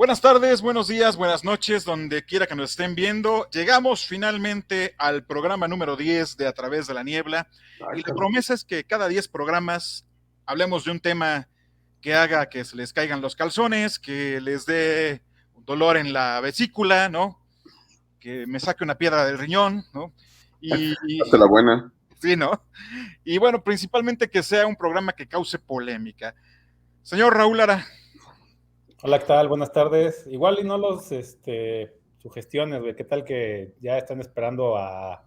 Buenas tardes, buenos días, buenas noches, donde quiera que nos estén viendo. Llegamos finalmente al programa número 10 de A Través de la Niebla. Y la promesa es que cada 10 programas hablemos de un tema que haga que se les caigan los calzones, que les dé dolor en la vesícula, ¿no? Que me saque una piedra del riñón, ¿no? Hasta la buena. Sí, ¿no? Y bueno, principalmente que sea un programa que cause polémica. Señor Raúl Lara. Hola, ¿qué tal? Buenas tardes. Igual y no los sugestiones, güey. ¿Qué tal que ya están esperando a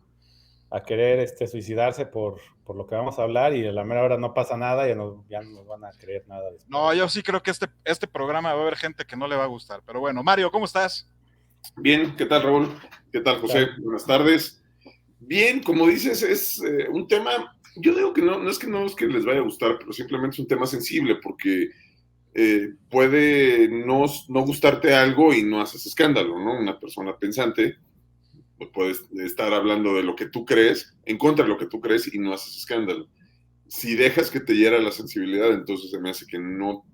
querer suicidarse por lo que vamos a hablar y a la mera hora no pasa nada y ya no nos van a creer nada después? No, yo sí creo que este programa va a haber gente que no le va a gustar. Pero bueno, Mario, ¿cómo estás? Bien, ¿qué tal, Raúl? ¿Qué tal, José? Buenas tardes. Bien, como dices, es un tema, yo digo que no es que les vaya a gustar, pero simplemente es un tema sensible porque puede no gustarte algo y no haces escándalo, ¿no? Una persona pensante puedes estar hablando de lo que tú crees, en contra de lo que tú crees y no haces escándalo. Si dejas que te hiera la sensibilidad, entonces se me hace que no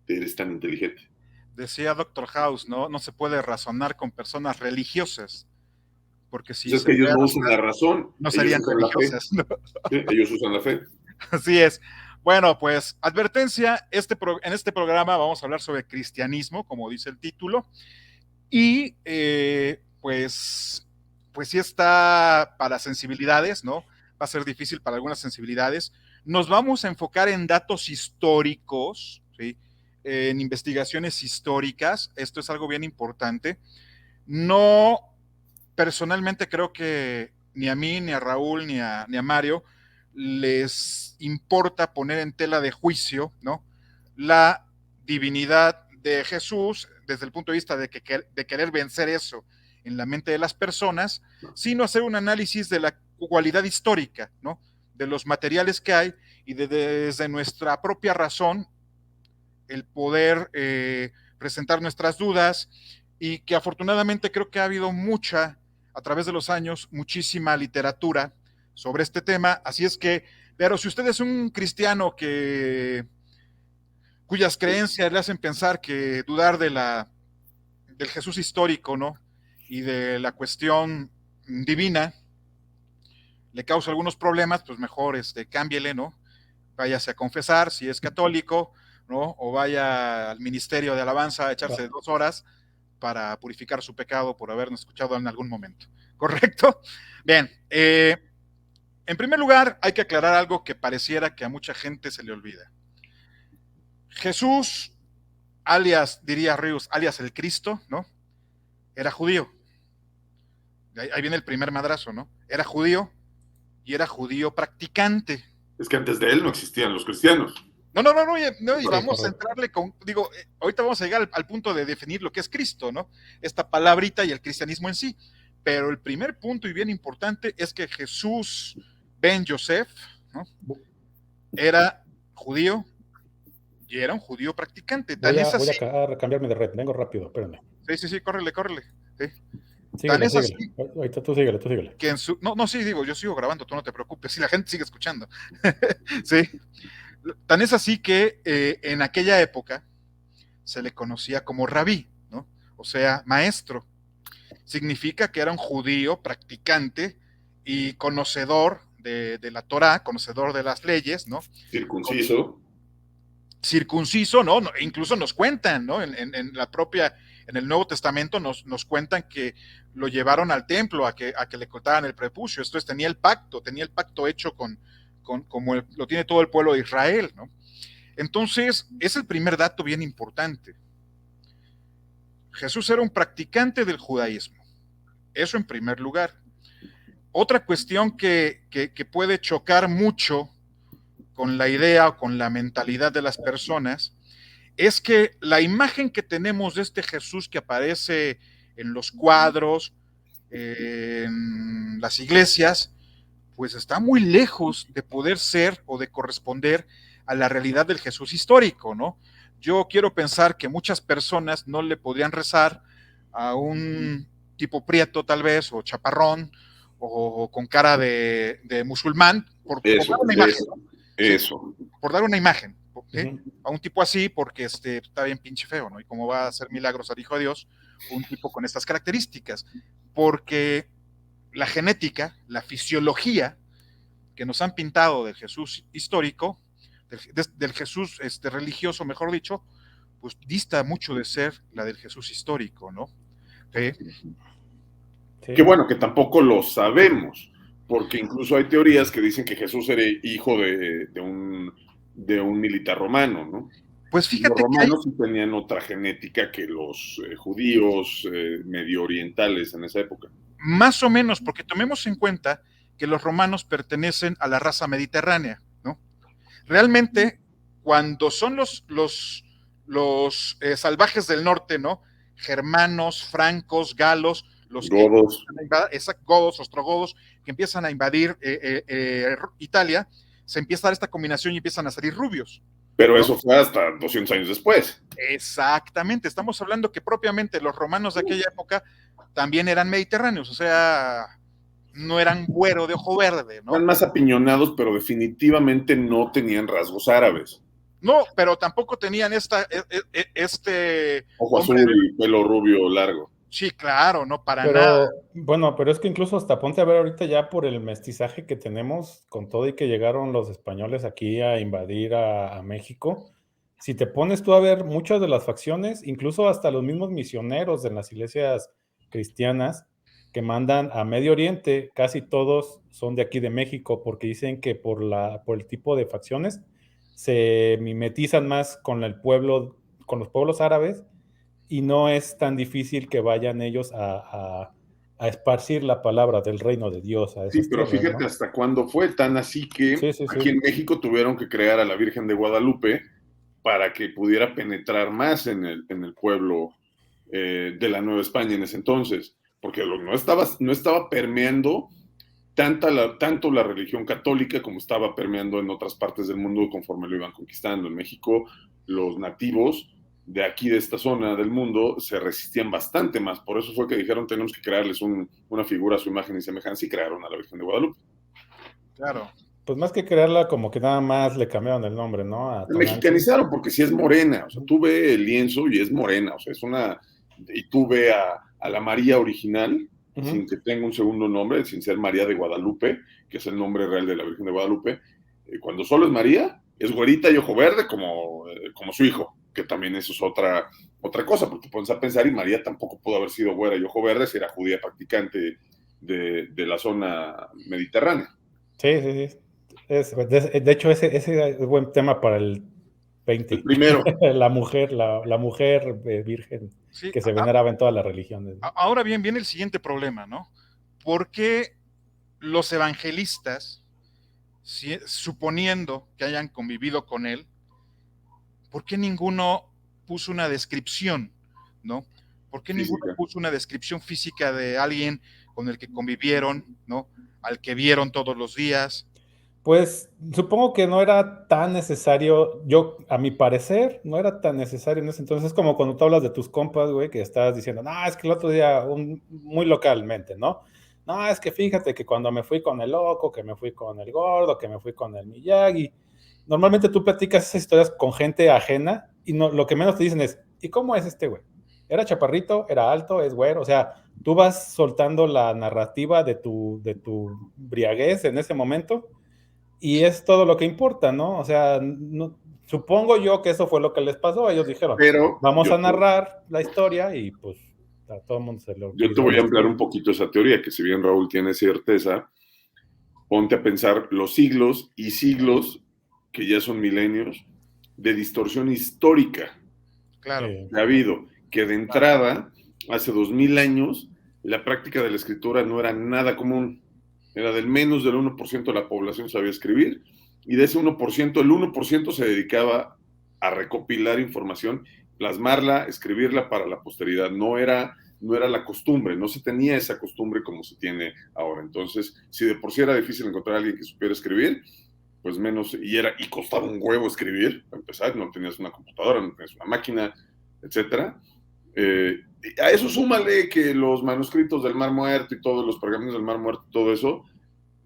eres tan inteligente. Decía Doctor House, ¿no? No se puede razonar con personas religiosas, porque si Pues es que ellos no usan la razón, no ellos serían usan religiosas, la fe. ¿no? Sí, ellos usan la fe. Así es. Bueno, pues advertencia, en este programa vamos a hablar sobre cristianismo, como dice el título, y pues sí está para sensibilidades, ¿no? Va a ser difícil para algunas sensibilidades. Nos vamos a enfocar en datos históricos, ¿sí? En investigaciones históricas. Esto es algo bien importante. No, personalmente creo que ni a mí, ni a Raúl, ni a Mario les importa poner en tela de juicio, ¿no? La divinidad de Jesús desde el punto de vista de querer vencer eso en la mente de las personas, sino hacer un análisis de la cualidad histórica, ¿no? De los materiales que hay y desde nuestra propia razón el poder presentar nuestras dudas y que afortunadamente creo que ha habido a través de los años, muchísima literatura sobre este tema, así es que, pero si usted es un cristiano cuyas creencias le hacen pensar que dudar del Jesús histórico, ¿no? Y de la cuestión divina le causa algunos problemas, pues mejor cámbiele, ¿no? Váyase a confesar si es católico, ¿no? O vaya al ministerio de alabanza a echarse 2 horas para purificar su pecado por habernos escuchado en algún momento. ¿Correcto? Bien, en primer lugar hay que aclarar algo que pareciera que a mucha gente se le olvida. Jesús, diría Ríos, alias el Cristo, ¿no? Era judío. Ahí viene el primer madrazo, ¿no? Era judío y era judío practicante. Es que antes de él no existían los cristianos. No, y vamos a entrarle ahorita vamos a llegar al punto de definir lo que es Cristo, ¿no? Esta palabrita y el cristianismo en sí. Pero el primer punto y bien importante es que Jesús ben Yosef, ¿no? Era judío y era un judío practicante. Voy a cambiarme de red, vengo rápido, espérame. Sí, córrele. Sí. Síguele. Ahorita tú síguele. Que yo sigo grabando, tú no te preocupes, si la gente sigue escuchando. Sí. Tan es así que en aquella época se le conocía como rabí, ¿no? O sea, maestro. Significa que era un judío practicante y conocedor de la Torá, conocedor de las leyes, ¿no? Circunciso, ¿no? Incluso nos cuentan, ¿no? En el Nuevo Testamento nos cuentan que lo llevaron al templo a que le cortaran el prepucio. Esto tenía el pacto hecho como lo tiene todo el pueblo de Israel, ¿no? Entonces, es el primer dato bien importante. Jesús era un practicante del judaísmo. Eso en primer lugar. Otra cuestión que puede chocar mucho con la idea o con la mentalidad de las personas es que la imagen que tenemos de este Jesús que aparece en los cuadros, en las iglesias, pues está muy lejos de poder ser o de corresponder a la realidad del Jesús histórico, ¿no? Yo quiero pensar que muchas personas no le podrían rezar a un tipo prieto tal vez, o chaparrón, o con cara de musulmán, por dar una imagen. Eso. Por dar una imagen. A un tipo así porque está bien pinche feo, ¿no? Y cómo va a hacer milagros al Hijo de Dios un tipo con estas características. Porque la genética, la fisiología que nos han pintado del Jesús histórico, del Jesús religioso, mejor dicho, pues dista mucho de ser la del Jesús histórico, ¿no? Que bueno, que tampoco lo sabemos, porque incluso hay teorías que dicen que Jesús era hijo de un militar romano, ¿no? Pues fíjate los romanos sí tenían otra genética que los judíos medio orientales en esa época. Más o menos, porque tomemos en cuenta que los romanos pertenecen a la raza mediterránea, ¿no? Realmente, cuando son los salvajes del norte, ¿no? Germanos, francos, galos, los godos, godos, ostrogodos, que empiezan a invadir Italia, se empieza a dar esta combinación y empiezan a salir rubios. Pero ¿no? Eso fue hasta 200 años después. Exactamente, estamos hablando que propiamente los romanos de aquella época también eran mediterráneos, o sea, no eran güero de ojo verde, ¿no? Eran más apiñonados, pero definitivamente no tenían rasgos árabes. No, pero tampoco tenían ojo azul y pelo rubio largo. Sí, claro, no para nada. Bueno, pero es que incluso hasta ponte a ver ahorita ya por el mestizaje que tenemos con todo y que llegaron los españoles aquí a invadir a México. Si te pones tú a ver muchas de las facciones, incluso hasta los mismos misioneros en las iglesias cristianas que mandan a Medio Oriente, casi todos son de aquí de México, porque dicen que por el tipo de facciones se mimetizan más con el pueblo, con los pueblos árabes, y no es tan difícil que vayan ellos a esparcir la palabra del reino de Dios. Sí, pero tierras, fíjate, ¿no? Hasta cuándo fue tan así que aquí en México tuvieron que crear a la Virgen de Guadalupe para que pudiera penetrar más en el pueblo de la Nueva España en ese entonces, porque no estaba permeando tanto la religión católica como estaba permeando en otras partes del mundo conforme lo iban conquistando. En México, los nativos de aquí, de esta zona del mundo, se resistían bastante más. Por eso fue que dijeron, tenemos que crearles una figura a su imagen y semejanza, y crearon a la Virgen de Guadalupe. Claro. Pues más que crearla, como que nada más le cambiaron el nombre, ¿no? La mexicanizaron, porque sí es morena. O sea, tú ve el lienzo y es morena. O sea, es una... Y tú ve a la María original, sin que tenga un segundo nombre, sin ser María de Guadalupe, que es el nombre real de la Virgen de Guadalupe. Cuando solo es María, es güerita y ojo verde como su hijo, que también eso es otra cosa, porque te pones a pensar, y María tampoco pudo haber sido güera y ojo verde si era judía practicante de la zona mediterránea. Sí. De hecho, ese es un buen tema para el 20. El primero. la mujer virgen, sí, que se veneraba en todas las religiones, ¿no? Ahora bien, viene el siguiente problema, ¿no? ¿Por qué los evangelistas, suponiendo que hayan convivido con él, ¿por qué ninguno puso una descripción, ¿no? ¿Por qué ninguno puso una descripción física de alguien con el que convivieron, ¿no? Al que vieron todos los días? Pues supongo que no era tan necesario, a mi parecer, no era tan necesario en ese entonces. Es como cuando tú hablas de tus compas, güey, que estás diciendo, no, es que el otro día, muy localmente, ¿no? No, es que fíjate que cuando me fui con el loco, que me fui con el gordo, que me fui con el Miyagi. Normalmente tú platicas esas historias con gente ajena y no, lo que menos te dicen es, ¿y cómo es este güey? ¿Era chaparrito? ¿Era alto? ¿Es güero? O sea, tú vas soltando la narrativa de tu briaguez en ese momento. Y es todo lo que importa, ¿no? O sea, supongo yo que eso fue lo que les pasó. Ellos dijeron, vamos a narrar la historia y pues a todo el mundo se lo... Yo te voy a ampliar un poquito esa teoría, que si bien Raúl tiene certeza, ponte a pensar los siglos y siglos, que ya son milenios, de distorsión histórica. Claro. Que ha habido, que de entrada, hace 2000 años, la práctica de la escritura no era nada común. Era del menos del 1% de la población sabía escribir, y de ese 1%, el 1% se dedicaba a recopilar información, plasmarla, escribirla para la posteridad. No era la costumbre, no se tenía esa costumbre como se tiene ahora. Entonces, si de por sí era difícil encontrar a alguien que supiera escribir, pues menos, y costaba un huevo escribir, para empezar, no tenías una computadora, no tenías una máquina, etcétera. A eso súmale que los manuscritos del Mar Muerto y todos los pergaminos del Mar Muerto, todo eso,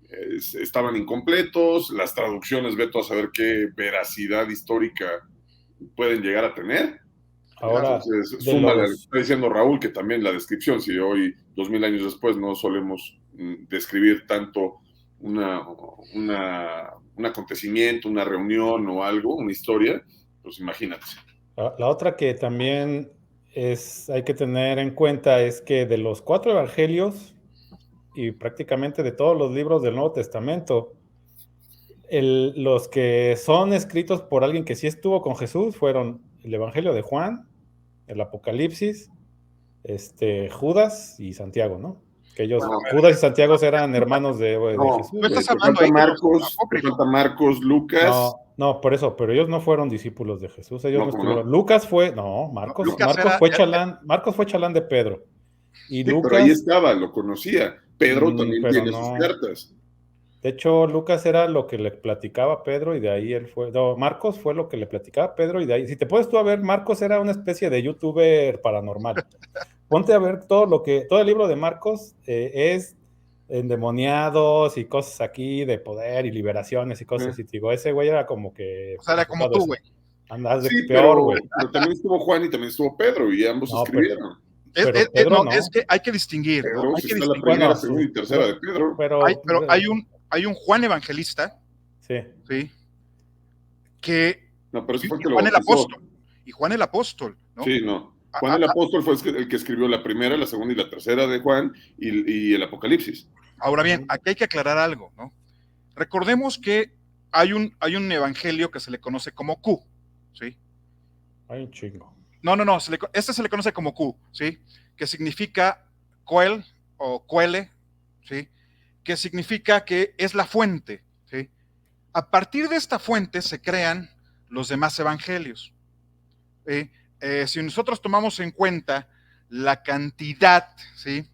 estaban incompletos, las traducciones, veto a saber qué veracidad histórica pueden llegar a tener. Ahora, entonces, súmale a lo que está diciendo Raúl, que también la descripción, si hoy, 2000 años después, no solemos describir tanto un acontecimiento, una reunión o algo, una historia, pues imagínate. La otra que también hay que tener en cuenta es que de los 4 evangelios y prácticamente de todos los libros del Nuevo Testamento, los que son escritos por alguien que sí estuvo con Jesús fueron el Evangelio de Juan, el Apocalipsis, Judas y Santiago, ¿no? Que ellos, Judas y Santiago eran hermanos de Jesús. No estás hablando ahí falta Marcos, Lucas. No, por eso, pero ellos no fueron discípulos de Jesús, ellos no estuvieron. ¿No? Lucas fue, Marcos fue chalán de Pedro. Y sí, Lucas, pero ahí estaba, lo conocía. Pedro también tiene sus cartas. De hecho, Lucas era lo que le platicaba a Pedro y de ahí él fue. No, Marcos fue lo que le platicaba a Pedro y de ahí. Si te puedes tú a ver, Marcos era una especie de youtuber paranormal. Ponte a ver todo el libro de Marcos es endemoniados y cosas aquí de poder y liberaciones y cosas así. Digo, ese güey era como que. O sea, era como tú, güey. Andas de peor, güey. Pero también estuvo Juan y también estuvo Pedro y ambos escribieron. Es que hay que distinguir. Pedro, ¿no? Hay si que está distinguir. la primera, segunda y tercera de Pedro. Pero hay un Juan Evangelista. Sí. Que. No, pero eso fue que Juan el Apóstol. Y Juan el Apóstol, ¿no? Sí, no. Juan el Apóstol fue el que escribió la primera, la segunda y la tercera de Juan y el Apocalipsis. Ahora bien, aquí hay que aclarar algo, ¿no? Recordemos que hay un evangelio que se le conoce como Q, ¿sí? Hay un chingo. No, este se le conoce como Q, ¿sí? Que significa Coel o Coele, ¿sí? Que significa que es la fuente, ¿sí? A partir de esta fuente se crean los demás evangelios, ¿sí? Si nosotros tomamos en cuenta la cantidad, ¿sí?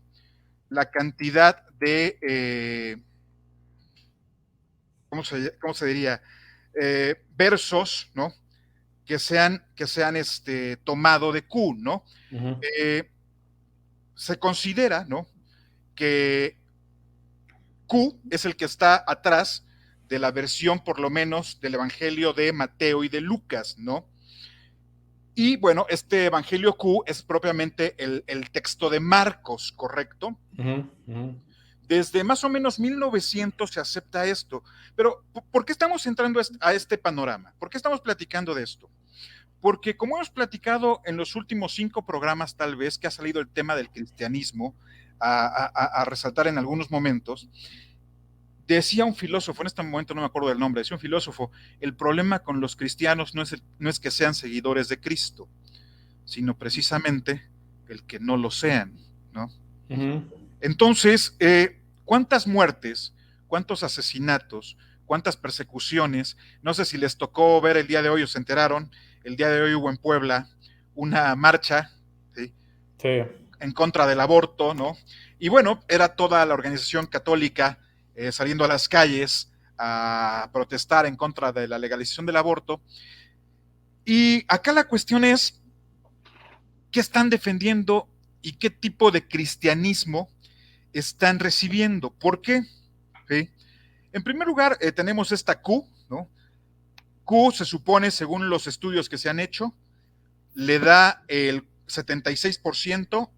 La cantidad de, ¿cómo se diría? Versos, ¿no? Que sean tomado de Q, ¿no? Uh-huh. Se considera, ¿no? Que Q es el que está atrás de la versión, por lo menos, del Evangelio de Mateo y de Lucas, ¿no? Y bueno, este Evangelio Q es propiamente el texto de Marcos, ¿correcto? Uh-huh. Uh-huh. Desde más o menos 1900 se acepta esto. Pero, ¿por qué estamos entrando a este panorama? ¿Por qué estamos platicando de esto? Porque como hemos platicado en los últimos 5 programas, tal vez, que ha salido el tema del cristianismo a resaltar en algunos momentos, decía un filósofo, en este momento no me acuerdo del nombre, decía un filósofo, el problema con los cristianos no es que sean seguidores de Cristo, sino precisamente el que no lo sean, ¿no? Uh-huh. Entonces, ¿cuántas muertes, cuántos asesinatos, cuántas persecuciones? No sé si les tocó ver el día de hoy o se enteraron, el día de hoy hubo en Puebla una marcha, ¿sí? Sí. En contra del aborto, ¿no? Y bueno, era toda la organización católica saliendo a las calles a protestar en contra de la legalización del aborto. Y acá la cuestión es, ¿qué están defendiendo y qué tipo de cristianismo están recibiendo? ¿Por qué? ¿Sí? En primer lugar, tenemos esta Q, ¿no? Q se supone, según los estudios que se han hecho, le da el 76%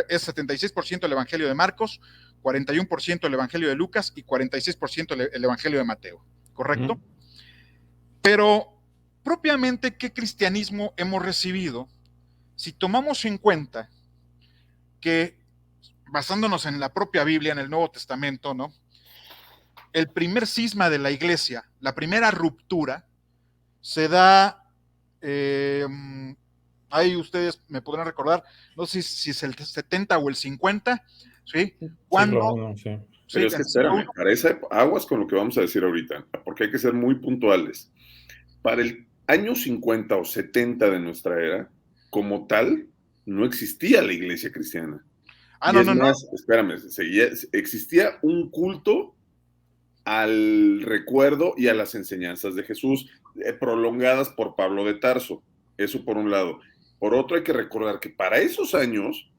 es 76% el Evangelio de Marcos, 41% el Evangelio de Lucas y 46% el Evangelio de Mateo, ¿correcto? Uh-huh. Pero, propiamente, ¿qué cristianismo hemos recibido? Si tomamos en cuenta que, basándonos en la propia Biblia, en el Nuevo Testamento, ¿no? El primer cisma de la iglesia, la primera ruptura, se da, ahí ustedes me podrán recordar, no sé si es el 70 o el 50, ¿sí? Cuando... Sí. Pero es que espérame, para esa aguas con lo que vamos a decir ahorita, porque hay que ser muy puntuales. Para el año 50 o 70 de nuestra era, como tal, no existía la iglesia cristiana. Espérame, existía un culto al recuerdo y a las enseñanzas de Jesús, prolongadas por Pablo de Tarso. Eso por un lado. Por otro, hay que recordar que para esos años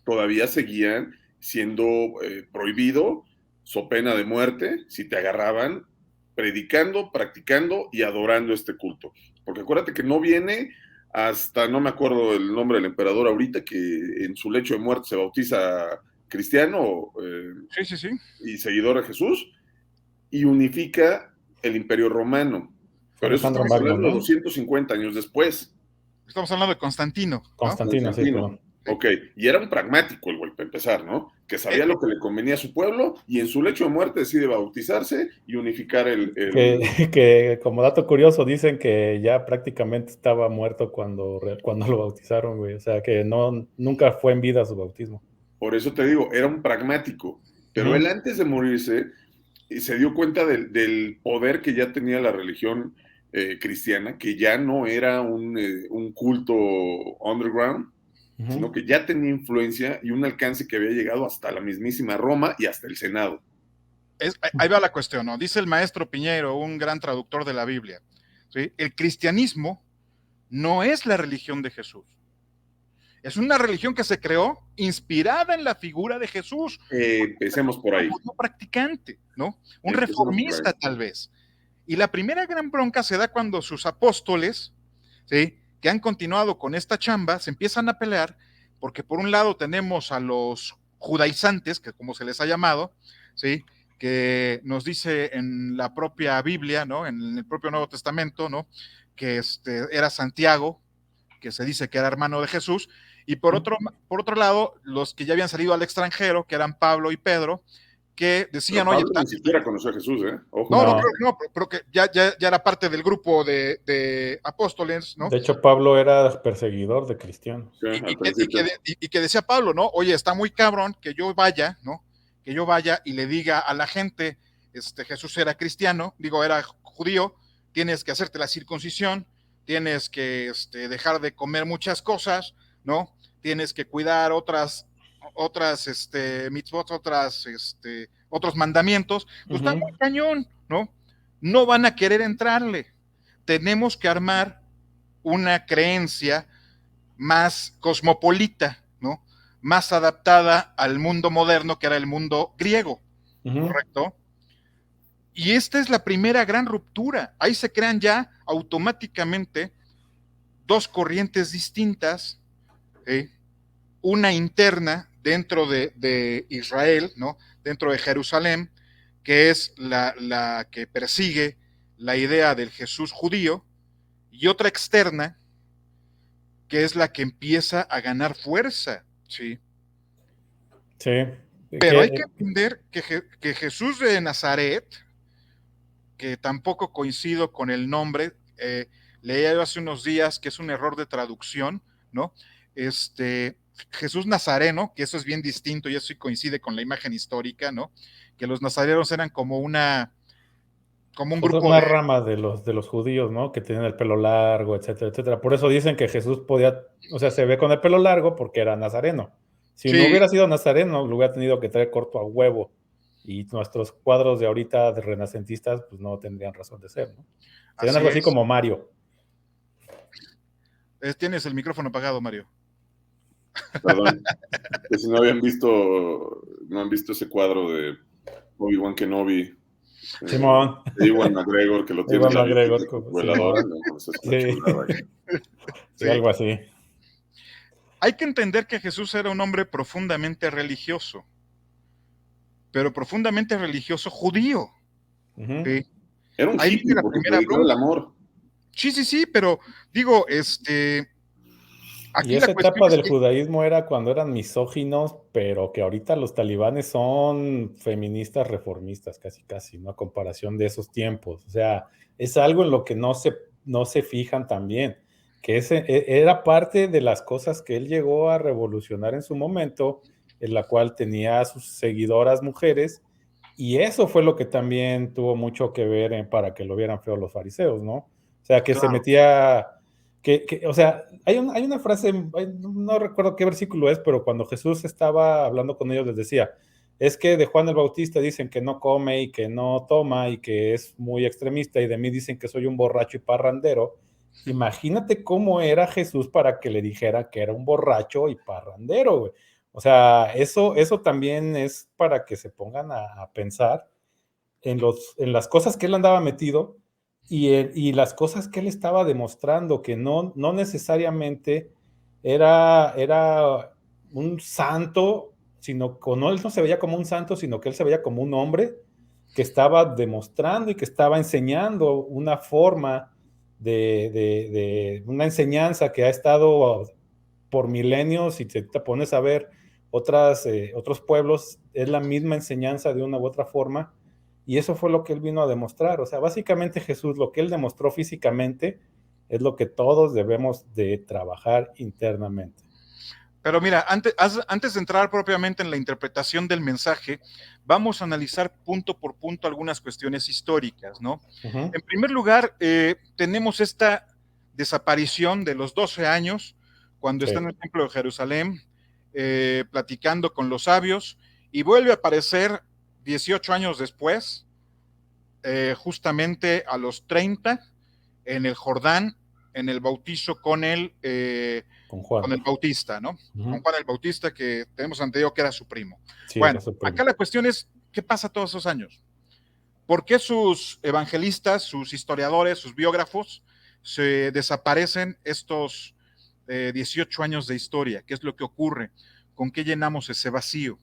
todavía seguían siendo prohibido so pena de muerte si te agarraban predicando, practicando y adorando este culto. Porque acuérdate que no viene hasta, no me acuerdo el nombre del emperador ahorita, que en su lecho de muerte se bautiza cristiano Sí. y seguidor de Jesús, y unifica el Imperio Romano. Pero eso Alejandro estamos Magno, hablando de ¿no? 250 años después. Estamos hablando de Constantino, ¿no? Constantino, sí, perdón. Ok, y era un pragmático el güey, para empezar, ¿no? Que sabía lo que le convenía a su pueblo y en su lecho de muerte decide bautizarse y unificar Que como dato curioso dicen que ya prácticamente estaba muerto cuando lo bautizaron, güey. O sea, que nunca fue en vida su bautismo. Por eso te digo, era un pragmático. Pero él antes de morirse se dio cuenta del poder que ya tenía la religión cristiana, que ya no era un culto underground, sino que ya tenía influencia y un alcance que había llegado hasta la mismísima Roma y hasta el Senado. Ahí va la cuestión, ¿no? Dice el maestro Piñero, un gran traductor de la Biblia, ¿sí? El cristianismo no es la religión de Jesús. Es una religión que se creó inspirada en la figura de Jesús. Empecemos por ahí. Un practicante, ¿no? Un reformista tal vez. Y la primera gran bronca se da cuando sus apóstoles, ¿sí?, que han continuado con esta chamba, se empiezan a pelear, porque por un lado tenemos a los judaizantes, que como se les ha llamado, ¿sí?, que nos dice en la propia Biblia, ¿no?, en el propio Nuevo Testamento, ¿no?, que era Santiago, que se dice que era hermano de Jesús, y por otro lado, los que ya habían salido al extranjero, que eran Pablo y Pedro, que decían, Pablo ni siquiera conoció a Jesús, ¿eh? Ojo. No, pero que ya era parte del grupo de apóstoles, ¿no? De hecho, Pablo era perseguidor de cristianos. Y que decía Pablo, ¿no? Oye, está muy cabrón que yo vaya, ¿no? Que yo vaya y le diga a la gente, Jesús era cristiano, era judío, tienes que hacerte la circuncisión, tienes que dejar de comer muchas cosas, ¿no? Tienes que cuidar otras mitzvot, otros mandamientos, pues está muy cañón, ¿no? No van a querer entrarle. Tenemos que armar una creencia más cosmopolita, ¿no? Más adaptada al mundo moderno, que era el mundo griego, ¿correcto? Y esta es la primera gran ruptura. Ahí se crean ya automáticamente dos corrientes distintas, una interna dentro de Israel, ¿no?, dentro de Jerusalén, que es la que persigue la idea del Jesús judío, y otra externa, que es la que empieza a ganar fuerza, ¿sí? Sí. Pero hay que entender que Jesús de Nazaret, que tampoco coincido con el nombre, leía yo hace unos días que es un error de traducción, ¿no? Jesús Nazareno, que eso es bien distinto y eso sí coincide con la imagen histórica, ¿no? Que los nazarenos eran como un grupo una rama de los judíos, ¿no? Que tenían el pelo largo, etcétera, etcétera. Por eso dicen que Jesús podía, o sea, se ve con el pelo largo porque era nazareno. Si no hubiera sido nazareno, lo hubiera tenido que traer corto a huevo. Y nuestros cuadros de ahorita de renacentistas, pues no tendrían razón de ser, ¿no? Serían algo así como Mario. Tienes el micrófono apagado, Mario. Perdón, que si no han visto ese cuadro de Obi-Wan Kenobi. Simón. Ewan McGregor, que lo tiene Ewan McGregor, volador, sí, algo así. Hay que entender que Jesús era un hombre profundamente religioso, pero profundamente religioso judío. ¿Sí? Era un hippie porque predicó el amor. Sí, pero digo, y esa etapa del judaísmo era cuando eran misóginos, pero que ahorita los talibanes son feministas reformistas, casi, ¿no? A comparación de esos tiempos. O sea, es algo en lo que no se fijan también, que era parte de las cosas que él llegó a revolucionar en su momento, en la cual tenía a sus seguidoras mujeres, y eso fue lo que también tuvo mucho que ver para que lo vieran feo los fariseos, ¿no? O sea, que se metía... o sea, hay una frase, no recuerdo qué versículo es, pero cuando Jesús estaba hablando con ellos les decía, es que de Juan el Bautista dicen que no come y que no toma y que es muy extremista, y de mí dicen que soy un borracho y parrandero. Imagínate cómo era Jesús para que le dijera que era un borracho y parrandero, güey. O sea, eso también es para que se pongan a pensar en las cosas que él andaba metido y las cosas que él estaba demostrando, que no necesariamente era un santo, sino que no, él no se veía como un santo, sino que él se veía como un hombre que estaba demostrando y que estaba enseñando una forma de una enseñanza que ha estado por milenios, y te pones a ver otros pueblos, es la misma enseñanza de una u otra forma, y eso fue lo que él vino a demostrar. O sea, básicamente Jesús, lo que él demostró físicamente, es lo que todos debemos de trabajar internamente. Pero mira, antes de entrar propiamente en la interpretación del mensaje, vamos a analizar punto por punto algunas cuestiones históricas, ¿no? Uh-huh. En primer lugar, tenemos esta desaparición de los 12 años, cuando está en el Templo de Jerusalén, platicando con los sabios, y vuelve a aparecer 18 años después, justamente a los 30, en el Jordán, en el bautizo con el Bautista, ¿no? Uh-huh. Con Juan el Bautista, que tenemos entendido que era su primo. Sí, bueno, su primo. Acá la cuestión es, ¿qué pasa todos esos años? ¿Por qué sus evangelistas, sus historiadores, sus biógrafos se desaparecen estos 18 años de historia? ¿Qué es lo que ocurre? ¿Con qué llenamos ese vacío?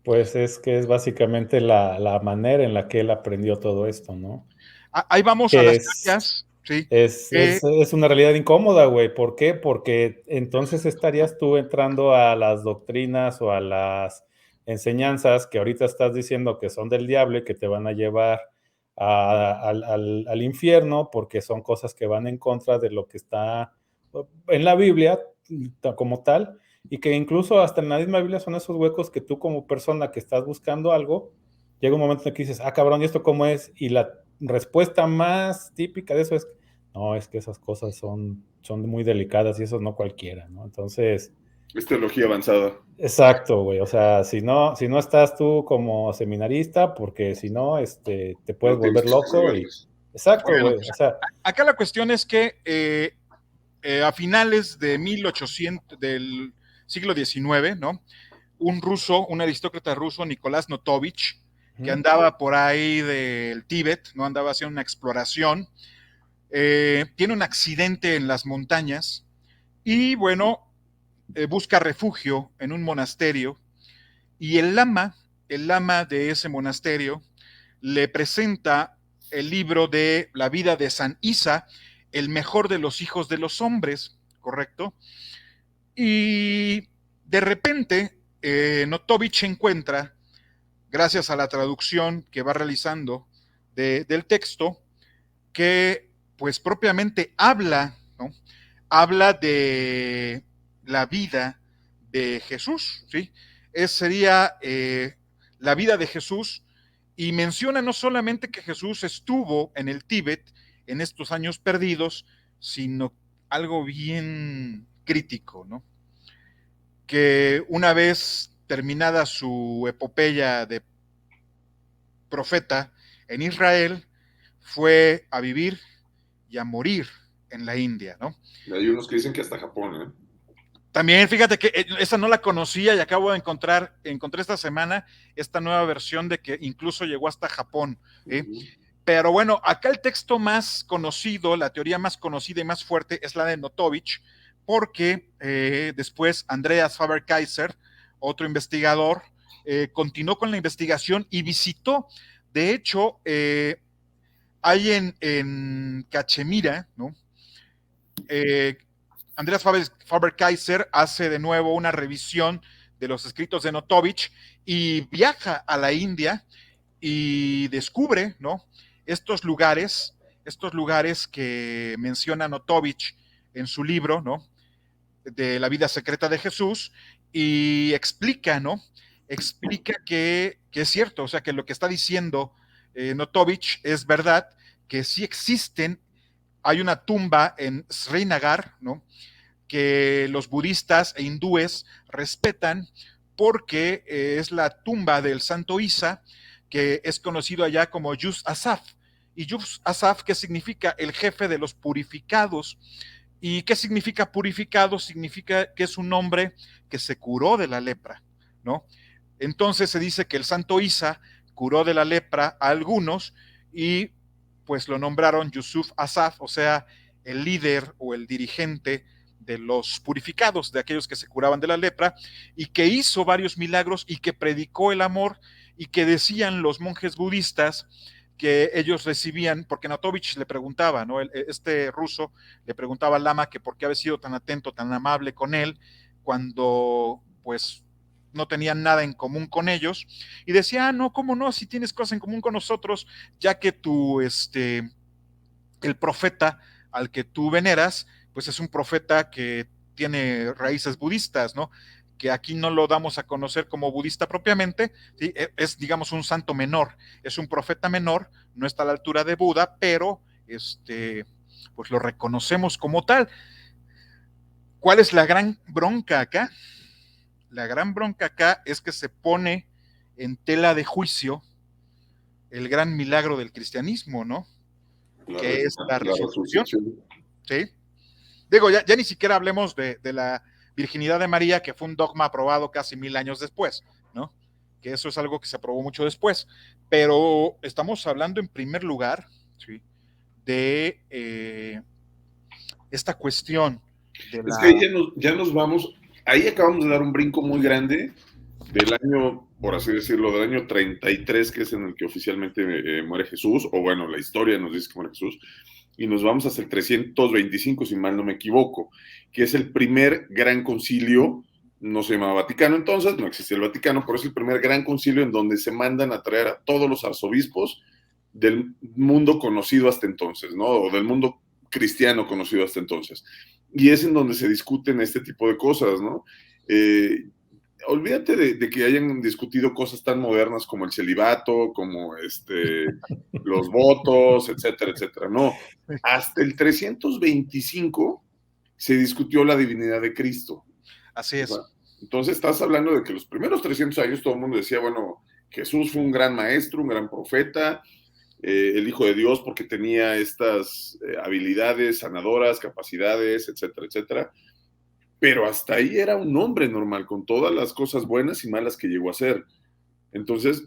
Pues es que es básicamente la manera en la que él aprendió todo esto, ¿no? Ahí vamos a las teorías, ¿sí? Es una realidad incómoda, güey. ¿Por qué? Porque entonces estarías tú entrando a las doctrinas o a las enseñanzas que ahorita estás diciendo que son del diablo y que te van a llevar al infierno, porque son cosas que van en contra de lo que está en la Biblia como tal, y que incluso hasta en la misma Biblia son esos huecos que tú, como persona que estás buscando algo, llega un momento en que dices, cabrón, ¿y esto cómo es? Y la respuesta más típica de eso es, no, es que esas cosas son muy delicadas y eso no cualquiera, ¿no? Entonces... Es teología avanzada. Exacto, güey. O sea, si no estás tú como seminarista, porque si no, te puedes volver loco. Exacto, bueno, güey. O sea, acá la cuestión es que a finales de 1800, del siglo XIX, ¿no? Un aristócrata ruso, Nicolás Notovich, que andaba por ahí del Tíbet, ¿no? Andaba haciendo una exploración, tiene un accidente en las montañas y, bueno, busca refugio en un monasterio, y el lama de ese monasterio le presenta el libro de la vida de San Isa, el mejor de los hijos de los hombres, ¿correcto? Y de repente, Notovich encuentra, gracias a la traducción que va realizando del texto, que pues propiamente habla, ¿no? Habla de la vida de Jesús, ¿sí? Sería la vida de Jesús, y menciona no solamente que Jesús estuvo en el Tíbet en estos años perdidos, sino algo bien crítico, ¿no? Que una vez terminada su epopeya de profeta en Israel, fue a vivir y a morir en la India, ¿no? Hay unos que dicen que hasta Japón, ¿eh? También, fíjate que esa no la conocía y acabo de encontré esta semana esta nueva versión de que incluso llegó hasta Japón, ¿eh? Pero bueno, acá el texto más conocido, la teoría más conocida y más fuerte es la de Notovich, porque después Andreas Faber-Kaiser, otro investigador, continuó con la investigación y visitó, de hecho, hay en Cachemira, ¿no? Andreas Faber-Kaiser hace de nuevo una revisión de los escritos de Notovich y viaja a la India y descubre, ¿no? Estos lugares que menciona Notovich en su libro, ¿no? De la vida secreta de Jesús, y explica, ¿no? Explica que es cierto, o sea, que lo que está diciendo Notovich es verdad, que sí existen. Hay una tumba en Srinagar, ¿no? Que los budistas e hindúes respetan porque es la tumba del santo Isa, que es conocido allá como Yus Asaf. Y Yus Asaf, ¿qué significa? El jefe de los purificados, ¿Y qué significa purificado? Significa que es un hombre que se curó de la lepra, ¿no? Entonces se dice que el santo Isa curó de la lepra a algunos y pues lo nombraron Yusuf Asaf, o sea, el líder o el dirigente de los purificados, de aquellos que se curaban de la lepra, y que hizo varios milagros y que predicó el amor, y que decían los monjes budistas que ellos recibían, porque Natovich le preguntaba, ¿no? Este ruso le preguntaba al lama que por qué había sido tan atento, tan amable con él, cuando pues no tenían nada en común con ellos, y decía, no, ¿cómo no? Si tienes cosas en común con nosotros, ya que el profeta al que tú veneras, pues es un profeta que tiene raíces budistas, ¿no? Que aquí no lo damos a conocer como budista propiamente, ¿sí? Es, digamos, un santo menor, es un profeta menor, no está a la altura de Buda, pero pues lo reconocemos como tal. ¿Cuál es la gran bronca acá? La gran bronca acá es que se pone en tela de juicio el gran milagro del cristianismo, ¿no? Que es la resurrección. ¿Sí? Digo, ya ni siquiera hablemos de la virginidad de María, que fue un dogma aprobado casi 1000 años después, ¿no? Que eso es algo que se aprobó mucho después. Pero estamos hablando en primer lugar, ¿sí? De esta cuestión de Es la... que ahí ya nos vamos, ahí acabamos de dar un brinco muy grande del año, por así decirlo, del año 33, que es en el que oficialmente muere Jesús, o bueno, la historia nos dice que muere Jesús, y nos vamos hasta el 325, si mal no me equivoco, que es el primer gran concilio, no se llamaba Vaticano entonces, no existía el Vaticano, pero es el primer gran concilio en donde se mandan a traer a todos los arzobispos del mundo conocido hasta entonces, ¿no? O del mundo cristiano conocido hasta entonces. Y es en donde se discuten este tipo de cosas, ¿no? Olvídate de que hayan discutido cosas tan modernas como el celibato, como los votos, etcétera, etcétera. No, hasta el 325 se discutió la divinidad de Cristo. Así es. O sea, entonces estás hablando de que los primeros 300 años todo el mundo decía, bueno, Jesús fue un gran maestro, un gran profeta, el Hijo de Dios porque tenía estas habilidades sanadoras, capacidades, etcétera, etcétera. Pero hasta ahí era un hombre normal, con todas las cosas buenas y malas que llegó a ser. Entonces,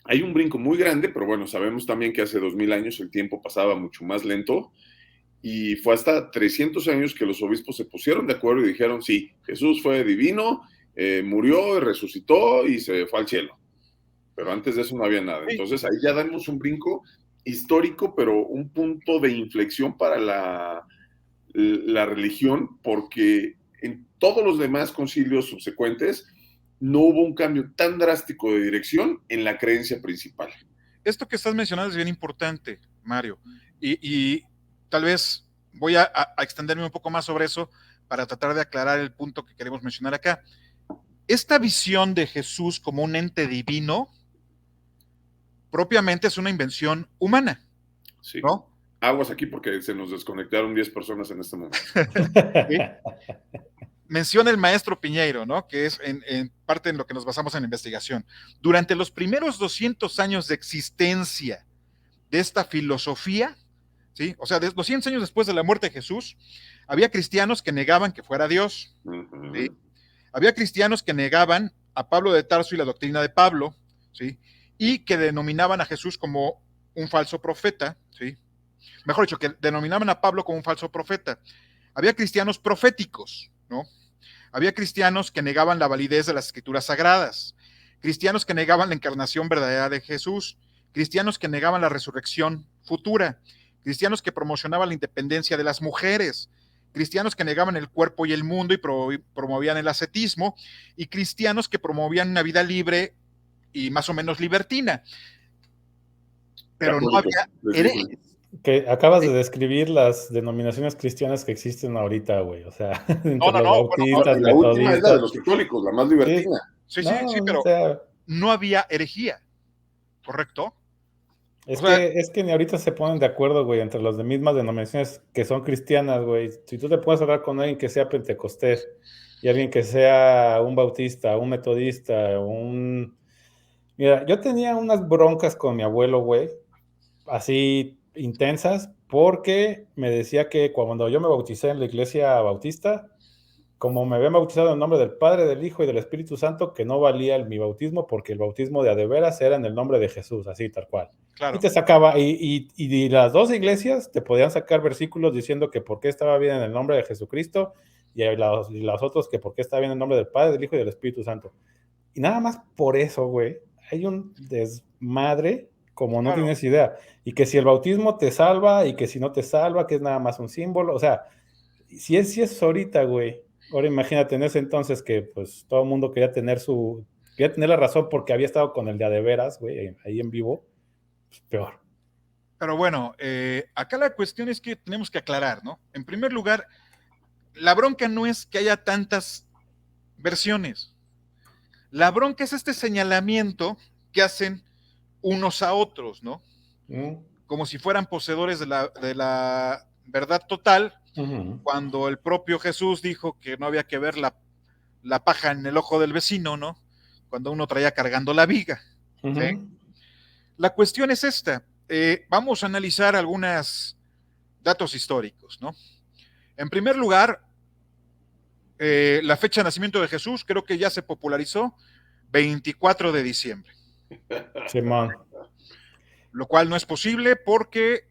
hay un brinco muy grande, pero bueno, sabemos también que hace 2000 años el tiempo pasaba mucho más lento y fue hasta 300 años que los obispos se pusieron de acuerdo y dijeron, sí, Jesús fue divino, murió y resucitó y se fue al cielo. Pero antes de eso no había nada. Entonces ahí ya damos un brinco histórico, pero un punto de inflexión para la religión, porque en todos los demás concilios subsecuentes no hubo un cambio tan drástico de dirección en la creencia principal. Esto que estás mencionando es bien importante, Mario, y tal vez voy a extenderme un poco más sobre eso para tratar de aclarar el punto que queremos mencionar acá. Esta visión de Jesús como un ente divino propiamente es una invención humana, sí. ¿no? Aguas aquí porque se nos desconectaron 10 personas en este momento. ¿Sí? Menciona el maestro Piñeiro, ¿no? Que es en parte en lo que nos basamos en la investigación. Durante los primeros 200 años de existencia de esta filosofía, ¿sí? O sea, 200 años después de la muerte de Jesús, había cristianos que negaban que fuera Dios, ¿sí? Había cristianos que negaban a Pablo de Tarso y la doctrina de Pablo, ¿sí? Y que denominaban a Jesús como un falso profeta, ¿sí? Mejor dicho, que denominaban a Pablo como un falso profeta. Había cristianos proféticos, ¿no? Había cristianos que negaban la validez de las escrituras sagradas, cristianos que negaban la encarnación verdadera de Jesús, cristianos que negaban la resurrección futura, cristianos que promocionaban la independencia de las mujeres, cristianos que negaban el cuerpo y el mundo y promovían el ascetismo, y cristianos que promovían una vida libre y más o menos libertina. Pero no había herejes. Que acabas de describir las denominaciones cristianas que existen ahorita, güey. O sea, entre los bautistas, la última es la de los católicos, la más libertina. Sí, pero o sea, no había herejía, ¿correcto? Es que ni ahorita se ponen de acuerdo, güey, entre las mismas denominaciones que son cristianas, güey. Si tú te puedes hablar con alguien que sea pentecostés y alguien que sea un bautista, un metodista, Mira, yo tenía unas broncas con mi abuelo, güey, así intensas, porque me decía que cuando yo me bauticé en la iglesia bautista, como me habían bautizado en el nombre del Padre, del Hijo y del Espíritu Santo, que no valía mi bautismo porque el bautismo de a de veras era en el nombre de Jesús, así tal cual. Claro. Y te sacaba, y las dos iglesias te podían sacar versículos diciendo que por qué estaba bien en el nombre de Jesucristo, y los otros que por qué estaba bien en el nombre del Padre, del Hijo y del Espíritu Santo. Y nada más por eso, güey, hay un desmadre como no tienes idea. Y que si el bautismo te salva y que si no te salva, que es nada más un símbolo. O sea, si es ahorita, güey. Ahora imagínate en ese entonces que pues todo el mundo quería tener la razón porque había estado con el de veras, güey, ahí en vivo. Pues peor. Pero bueno, acá la cuestión es que tenemos que aclarar, ¿no? En primer lugar, la bronca no es que haya tantas versiones. La bronca es este señalamiento que hacen unos a otros, ¿no? Como si fueran poseedores de la verdad total, cuando el propio Jesús dijo que no había que ver la paja en el ojo del vecino, ¿no? Cuando uno traía cargando la viga. ¿Sí? La cuestión es esta. Vamos a analizar algunos datos históricos, ¿no? En primer lugar, la fecha de nacimiento de Jesús creo que ya se popularizó 24 de diciembre. Sí, man. Lo cual no es posible porque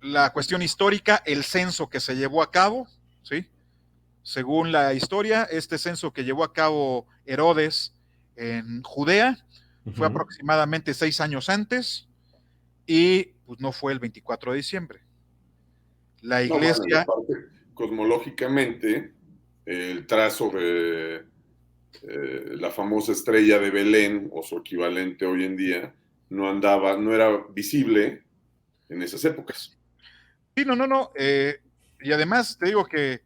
la cuestión histórica, el censo que se llevó a cabo, ¿sí? Según la historia, este censo que llevó a cabo Herodes en Judea fue aproximadamente 6 años antes y pues no fue el 24 de diciembre. La iglesia... No, bueno, aparte, cosmológicamente, el trazo de la famosa estrella de Belén, o su equivalente hoy en día, no era visible en esas épocas. Sí, no. Y además te digo que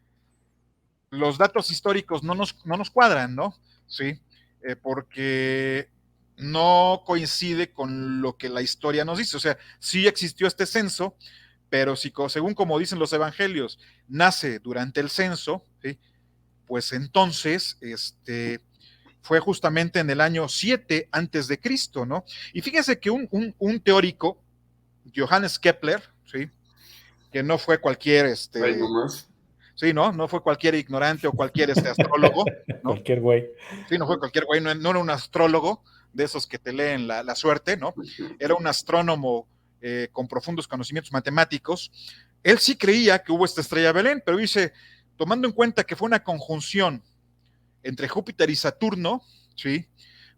los datos históricos no nos cuadran, ¿no? Sí, porque no coincide con lo que la historia nos dice. O sea, sí existió este censo, pero si según como dicen los evangelios, nace durante el censo, ¿sí? Pues entonces, fue justamente en el año 7 antes de Cristo, ¿no? Y fíjense que un teórico, Johannes Kepler, ¿sí? Que no fue cualquier, Ahí nomás. Sí, no fue cualquier ignorante o cualquier astrólogo, ¿no? Cualquier güey. Sí, no fue cualquier güey, no era un astrólogo de esos que te leen la suerte, ¿no? Era un astrónomo con profundos conocimientos matemáticos. Él sí creía que hubo esta estrella Belén, pero dice, tomando en cuenta que fue una conjunción entre Júpiter y Saturno, ¿sí?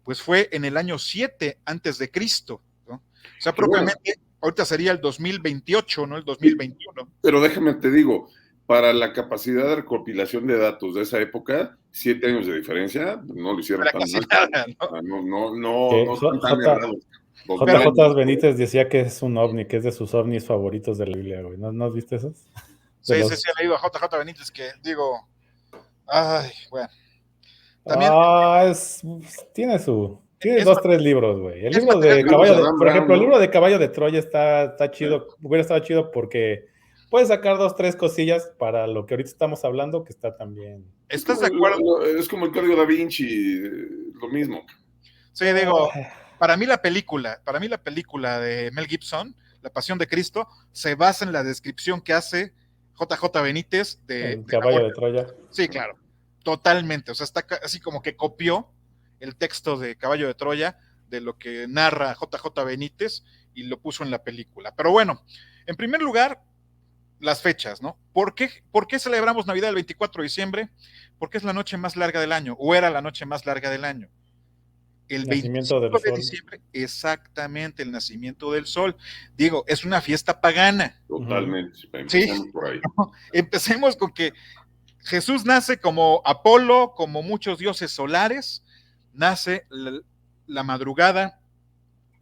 Pues fue en el año 7 antes de Cristo, ¿no? O sea, propiamente, ahorita sería el 2028, ¿no? El 2021. Pero déjame te digo, para la capacidad de recopilación de datos de esa época, 7 años de diferencia, no lo hicieron tan mal. No son tan errados. JJ Benítez decía que es un ovni, que es de sus ovnis favoritos de la Biblia, güey. ¿No has visto esos? Sí, he leído a JJ Benítez que digo, ay, bueno. También, tiene 2, 3 libros, güey. El libro de Caballo por ejemplo, el libro de Caballo de Troya está chido, hubiera estado chido porque puedes sacar 2, 3 cosillas para lo que ahorita estamos hablando, que está también. ¿Estás de acuerdo? Es como el Código Da Vinci, lo mismo. Sí, digo, para mí la película de Mel Gibson, La Pasión de Cristo, se basa en la descripción que hace JJ Benítez de Caballo de Troya. Sí, claro, totalmente. O sea, está así como que copió el texto de Caballo de Troya de lo que narra JJ Benítez y lo puso en la película. Pero bueno, en primer lugar, las fechas, ¿no? ¿Por qué celebramos Navidad el 24 de diciembre? Porque es la noche más larga del año, o era la noche más larga del año. El 25 de diciembre, exactamente, el nacimiento del sol. Digo, es una fiesta pagana. Totalmente. Sí, por ahí. Empecemos con que Jesús nace como Apolo, como muchos dioses solares, nace la madrugada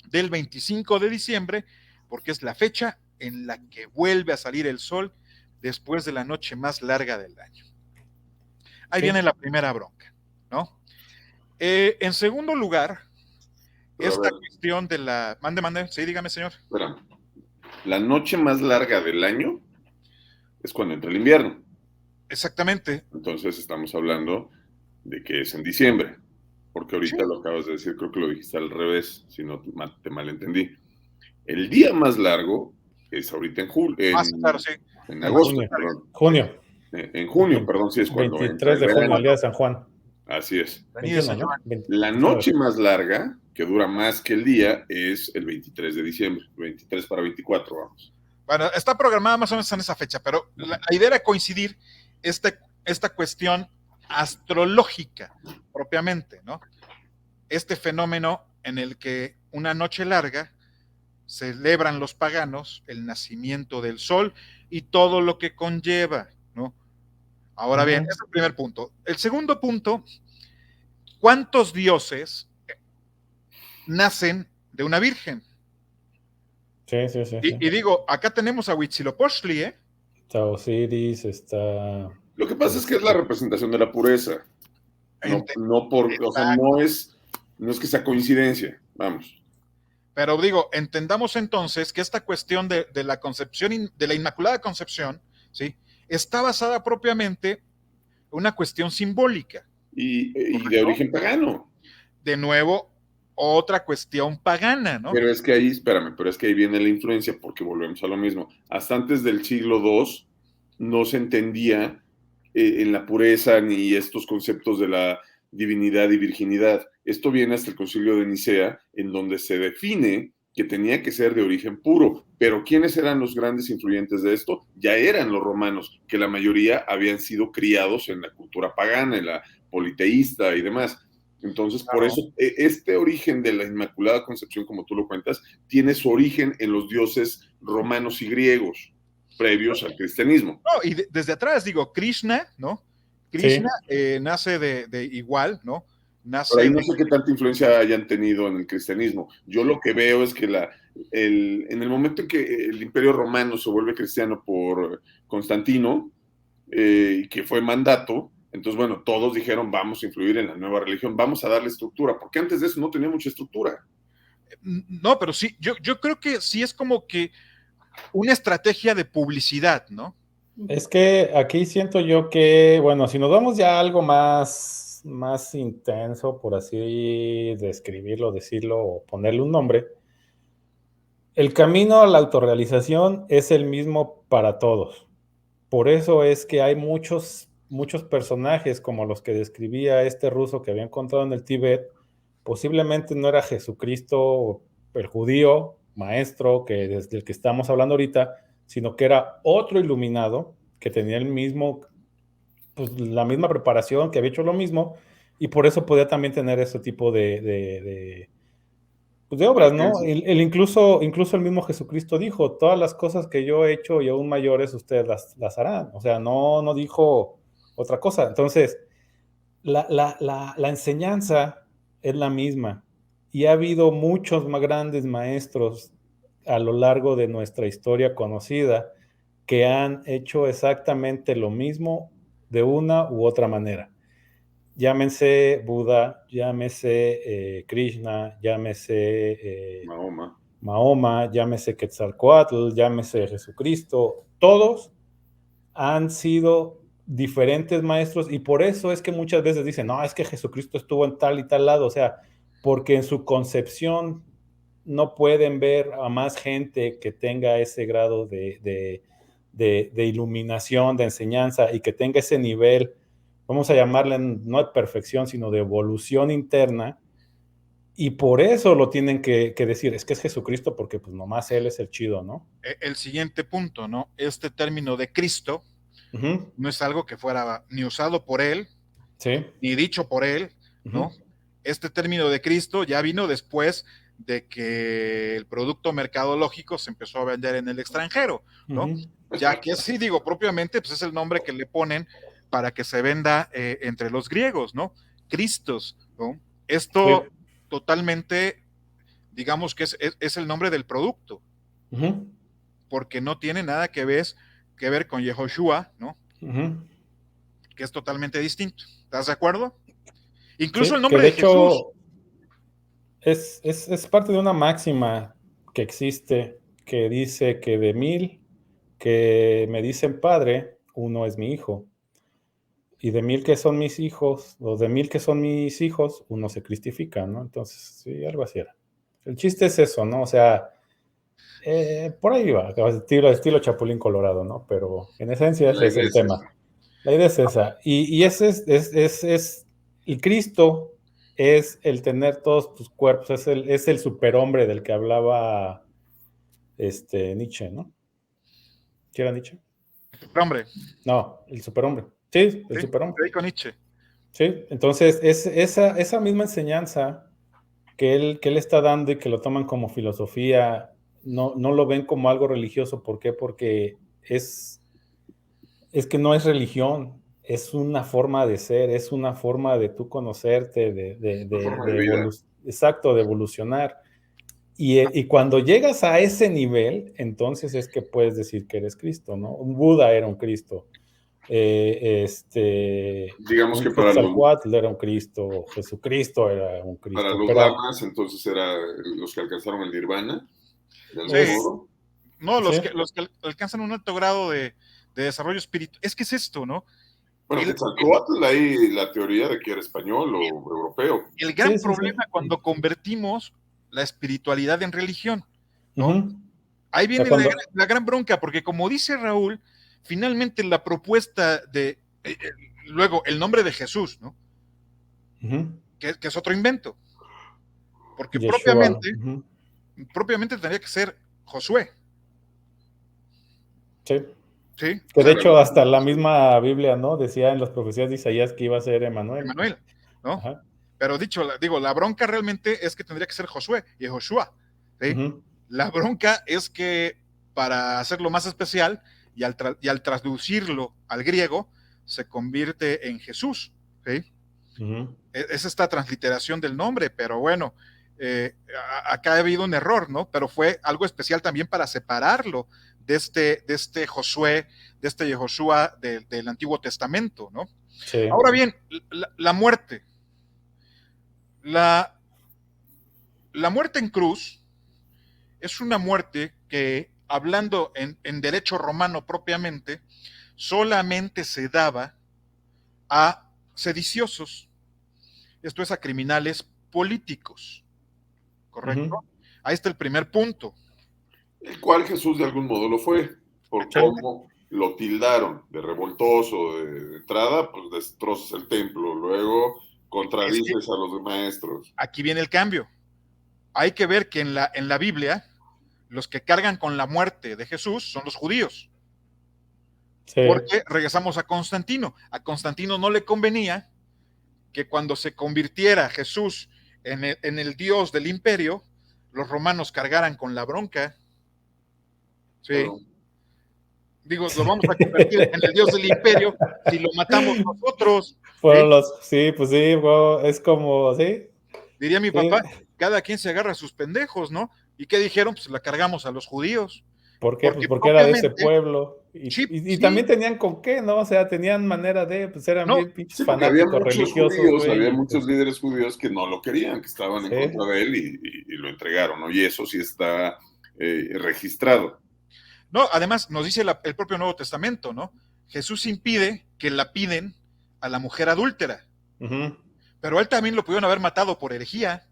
del 25 de diciembre, porque es la fecha en la que vuelve a salir el sol después de la noche más larga del año. Ahí viene la primera bronca, ¿no? En segundo lugar, esta cuestión de la... Mande, sí, dígame, señor. Espera. La noche más larga del año es cuando entra el invierno. Exactamente. Entonces estamos hablando de que es en diciembre, porque ahorita lo acabas de decir, creo que lo dijiste al revés, si no te malentendí. El día más largo es ahorita en julio, en, sí, claro, sí. en agosto, junio. perdón. Junio. En junio, perdón, sí es cuando entra 23 de junio, el día de San Juan. Así es. 21, ¿no? La noche más larga, que dura más que el día, es el 23 de diciembre, 23 para 24, vamos. Bueno, está programada más o menos en esa fecha, pero la idea era coincidir esta cuestión astrológica propiamente, ¿no? Este fenómeno en el que una noche larga celebran los paganos el nacimiento del sol y todo lo que conlleva, ¿no? Ahora bien, ese es el primer punto. El segundo punto, ¿cuántos dioses nacen de una virgen? Sí. Y digo, acá tenemos a Huitzilopochtli, ¿eh? Está Osiris, está... Lo que pasa es que es la representación de la pureza. O sea, no es que sea coincidencia, vamos. Pero digo, entendamos entonces que esta cuestión de la concepción, de la Inmaculada Concepción, ¿sí? Está basada propiamente en una cuestión simbólica. Y de origen pagano. De nuevo, otra cuestión pagana, ¿no? Pero es que ahí viene la influencia, porque volvemos a lo mismo. Hasta antes del siglo II no se entendía en la pureza ni estos conceptos de la divinidad y virginidad. Esto viene hasta el Concilio de Nicea, en donde se define que tenía que ser de origen puro. Pero ¿quiénes eran los grandes influyentes de esto? Ya eran los romanos, que la mayoría habían sido criados en la cultura pagana, en la politeísta y demás. Entonces, por eso, este origen de la Inmaculada Concepción, como tú lo cuentas, tiene su origen en los dioses romanos y griegos, previos al cristianismo. No, y desde atrás, digo, Krishna, ¿no? Krishna nace de igual, ¿no? Por ahí no sé qué tanta influencia hayan tenido en el cristianismo. Yo lo que veo es que en el momento en que el Imperio Romano se vuelve cristiano por Constantino, que fue mandato, entonces, bueno, todos dijeron, vamos a influir en la nueva religión, vamos a darle estructura, porque antes de eso no tenía mucha estructura. No, pero sí, yo creo que sí es como que una estrategia de publicidad, ¿no? Es que aquí siento yo que, bueno, si nos vamos ya a algo más intenso, por así describirlo, decirlo o ponerle un nombre, el camino a la autorrealización es el mismo para todos. Por eso es que hay muchos personajes como los que describía este ruso que había encontrado en el Tíbet. Posiblemente no era Jesucristo, el judío, maestro, que desde el que estamos hablando ahorita, sino que era otro iluminado que tenía pues, la misma preparación, que había hecho lo mismo, y por eso podía también tener ese tipo de obras, ¿no? Incluso el mismo Jesucristo dijo, todas las cosas que yo he hecho y aún mayores ustedes las harán. O sea, no dijo otra cosa. Entonces, la enseñanza es la misma. Y ha habido muchos más grandes maestros a lo largo de nuestra historia conocida que han hecho exactamente lo mismo de una u otra manera. Llámese Buda, llámese Krishna, llámese Mahoma, llámese Quetzalcóatl, llámese Jesucristo, todos han sido diferentes maestros y por eso es que muchas veces dicen, no, es que Jesucristo estuvo en tal y tal lado, o sea, porque en su concepción no pueden ver a más gente que tenga ese grado de iluminación, de enseñanza y que tenga ese nivel, vamos a llamarle no de perfección, sino de evolución interna, y por eso lo tienen que decir, es que es Jesucristo porque pues nomás Él es el chido, ¿no? El siguiente punto, ¿no? Este término de Cristo no es algo que fuera ni usado por Él, ni dicho por Él, ¿no? Este término de Cristo ya vino después de que el producto mercadológico se empezó a vender en el extranjero, ¿no? Ya que sí, digo, propiamente, pues es el nombre que le ponen para que se venda entre los griegos, ¿no? Cristos, ¿no? Esto totalmente, digamos que es el nombre del producto, porque no tiene nada que ver con Yehoshua, ¿no? Que es totalmente distinto. ¿Estás de acuerdo? Incluso el nombre de Jesús. Es parte de una máxima que existe que dice que de 1000 que me dicen padre, uno es mi hijo. Y de 1000 que son mis hijos, o de 1000 que son mis hijos, uno se cristifica, ¿no? Entonces, sí, algo así era. El chiste es eso, ¿no? O sea, Por ahí va, estilo Chapulín Colorado, ¿no? Pero en esencia ese es el tema. La idea es esa. Y ese es el Cristo es el tener todos tus cuerpos, es el superhombre del que hablaba Nietzsche, ¿no? ¿Sí era Nietzsche? Hombre, No, el superhombre. Sí, el sí, superhombre. Federico Nietzsche. Sí, entonces esa misma enseñanza que él está dando y que lo toman como filosofía, no lo ven como algo religioso. ¿Por qué? Porque es que no es religión, es una forma de ser, es una forma de tú conocerte, exacto, de evolucionar. Y cuando llegas a ese nivel, entonces es que puedes decir que eres Cristo, ¿no? Un Buda era un Cristo. Digamos que para Quetzalcóatl era un Cristo, Jesucristo era un Cristo. Para los lamas, entonces era los que alcanzaron el nirvana, de algún modo. No, los que alcanzan un alto grado de desarrollo espiritual. Es que es esto, ¿no? Bueno, Quetzalcóatl, hay la teoría de que era español o europeo. El gran problema cuando convertimos la espiritualidad en religión, ¿no? Ahí viene la gran bronca, porque como dice Raúl, finalmente la propuesta de luego el nombre de Jesús, ¿no? Que es otro invento. Porque Yeshua. propiamente tendría que ser Josué. Sí. Sí. Que de hecho hasta la misma Biblia, ¿no? Decía en las profecías de Isaías que iba a ser Emanuel. Emanuel, ¿no? Ajá. Pero la bronca realmente es que tendría que ser Josué y Joshua, ¿sí? La bronca es que para hacerlo más especial y al traducirlo al griego, se convierte en Jesús, ¿sí? Es esta transliteración del nombre, pero bueno, acá ha habido un error, ¿no? Pero fue algo especial también para separarlo de este Josué, de este Yehoshua del Antiguo Testamento, ¿no? Sí. Ahora bien, la muerte. La muerte en cruz es una muerte que, hablando en derecho romano propiamente, solamente se daba a sediciosos, esto es a criminales políticos, ¿correcto? Ahí está el primer punto. El cual Jesús de algún modo lo fue, por cómo lo tildaron de revoltoso de entrada, pues destrozas el templo, luego contradices a los maestros. Aquí viene el cambio. Hay que ver que en la Biblia, los que cargan con la muerte de Jesús son los judíos. Sí. Porque regresamos a Constantino. A Constantino no le convenía que cuando se convirtiera Jesús en el Dios del imperio, los romanos cargaran con la bronca. Sí. Claro. Digo, lo vamos a convertir en el Dios del imperio si lo matamos nosotros. Fueron ¿sí? Pues sí, bueno, es como, sí. Diría mi papá, cada quien se agarra a sus pendejos, ¿no? ¿Y qué dijeron? Pues la cargamos a los judíos. ¿Por qué? Pues porque era de ese pueblo. Y también tenían con qué, ¿no? O sea, tenían manera de, pues eran bien pinches fanáticos religiosos. Judíos, había muchos líderes judíos que no lo querían, que estaban en contra de él y lo entregaron, ¿no? Y eso sí está registrado. No, además nos dice el propio Nuevo Testamento, ¿no? Jesús impide que lapiden a la mujer adúltera. Pero él también lo pudieron haber matado por herejía.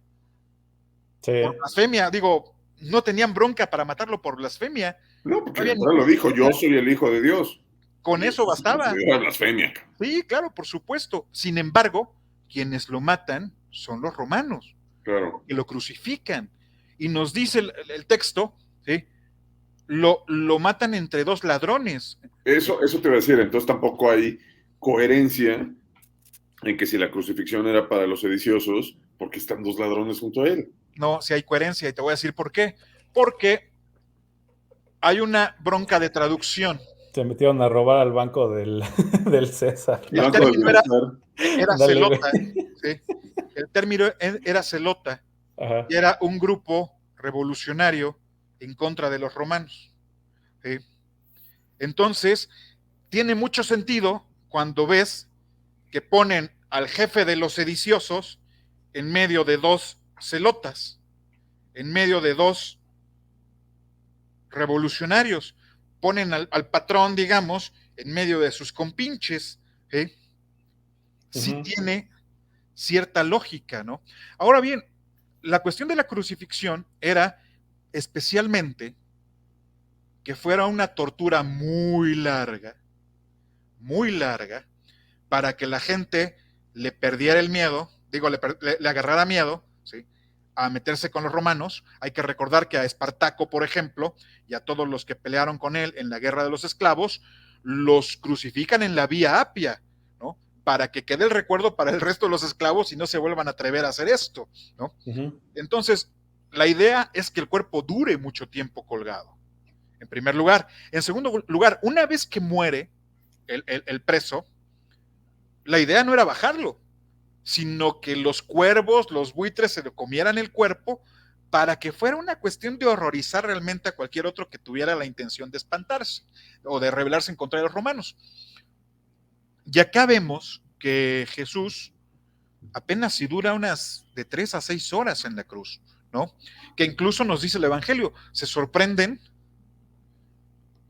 Sí. Por blasfemia. Digo, no tenían bronca para matarlo por blasfemia. No, porque lo dijo, yo soy el Hijo de Dios. Con eso bastaba. Era blasfemia. Sí, claro, por supuesto. Sin embargo, quienes lo matan son los romanos. Claro. Que lo crucifican. Y nos dice el texto, ¿sí? Lo matan entre dos ladrones. Eso te iba a decir, entonces tampoco hay coherencia en que si la crucifixión era para los sediciosos, ¿por qué están dos ladrones junto a él? No, si hay coherencia, y te voy a decir por qué. Porque hay una bronca de traducción. Se metieron a robar al banco del César. El término era celota. ¿Sí? El término era celota. Ajá. Y era un grupo revolucionario en contra de los romanos. ¿Sí? Entonces, tiene mucho sentido cuando ves que ponen al jefe de los sediciosos en medio de dos celotas, en medio de dos revolucionarios. Ponen al patrón, digamos, en medio de sus compinches. Sí tiene cierta lógica, ¿no? Ahora bien, la cuestión de la crucifixión era especialmente que fuera una tortura muy larga, para que la gente le perdiera el miedo, le agarrara miedo, ¿sí?, a meterse con los romanos. Hay que recordar que a Espartaco, por ejemplo, y a todos los que pelearon con él en la guerra de los esclavos, los crucifican en la Vía Apia, ¿no?, para que quede el recuerdo para el resto de los esclavos y no se vuelvan a atrever a hacer esto, ¿no? Entonces, la idea es que el cuerpo dure mucho tiempo colgado, en primer lugar. En segundo lugar, una vez que muere el preso, la idea no era bajarlo, sino que los cuervos, los buitres se le comieran el cuerpo para que fuera una cuestión de horrorizar realmente a cualquier otro que tuviera la intención de espantarse o de rebelarse en contra de los romanos. Y acá vemos que Jesús apenas si dura unas de 3 a 6 horas en la cruz, ¿no? Que incluso nos dice el Evangelio, se sorprenden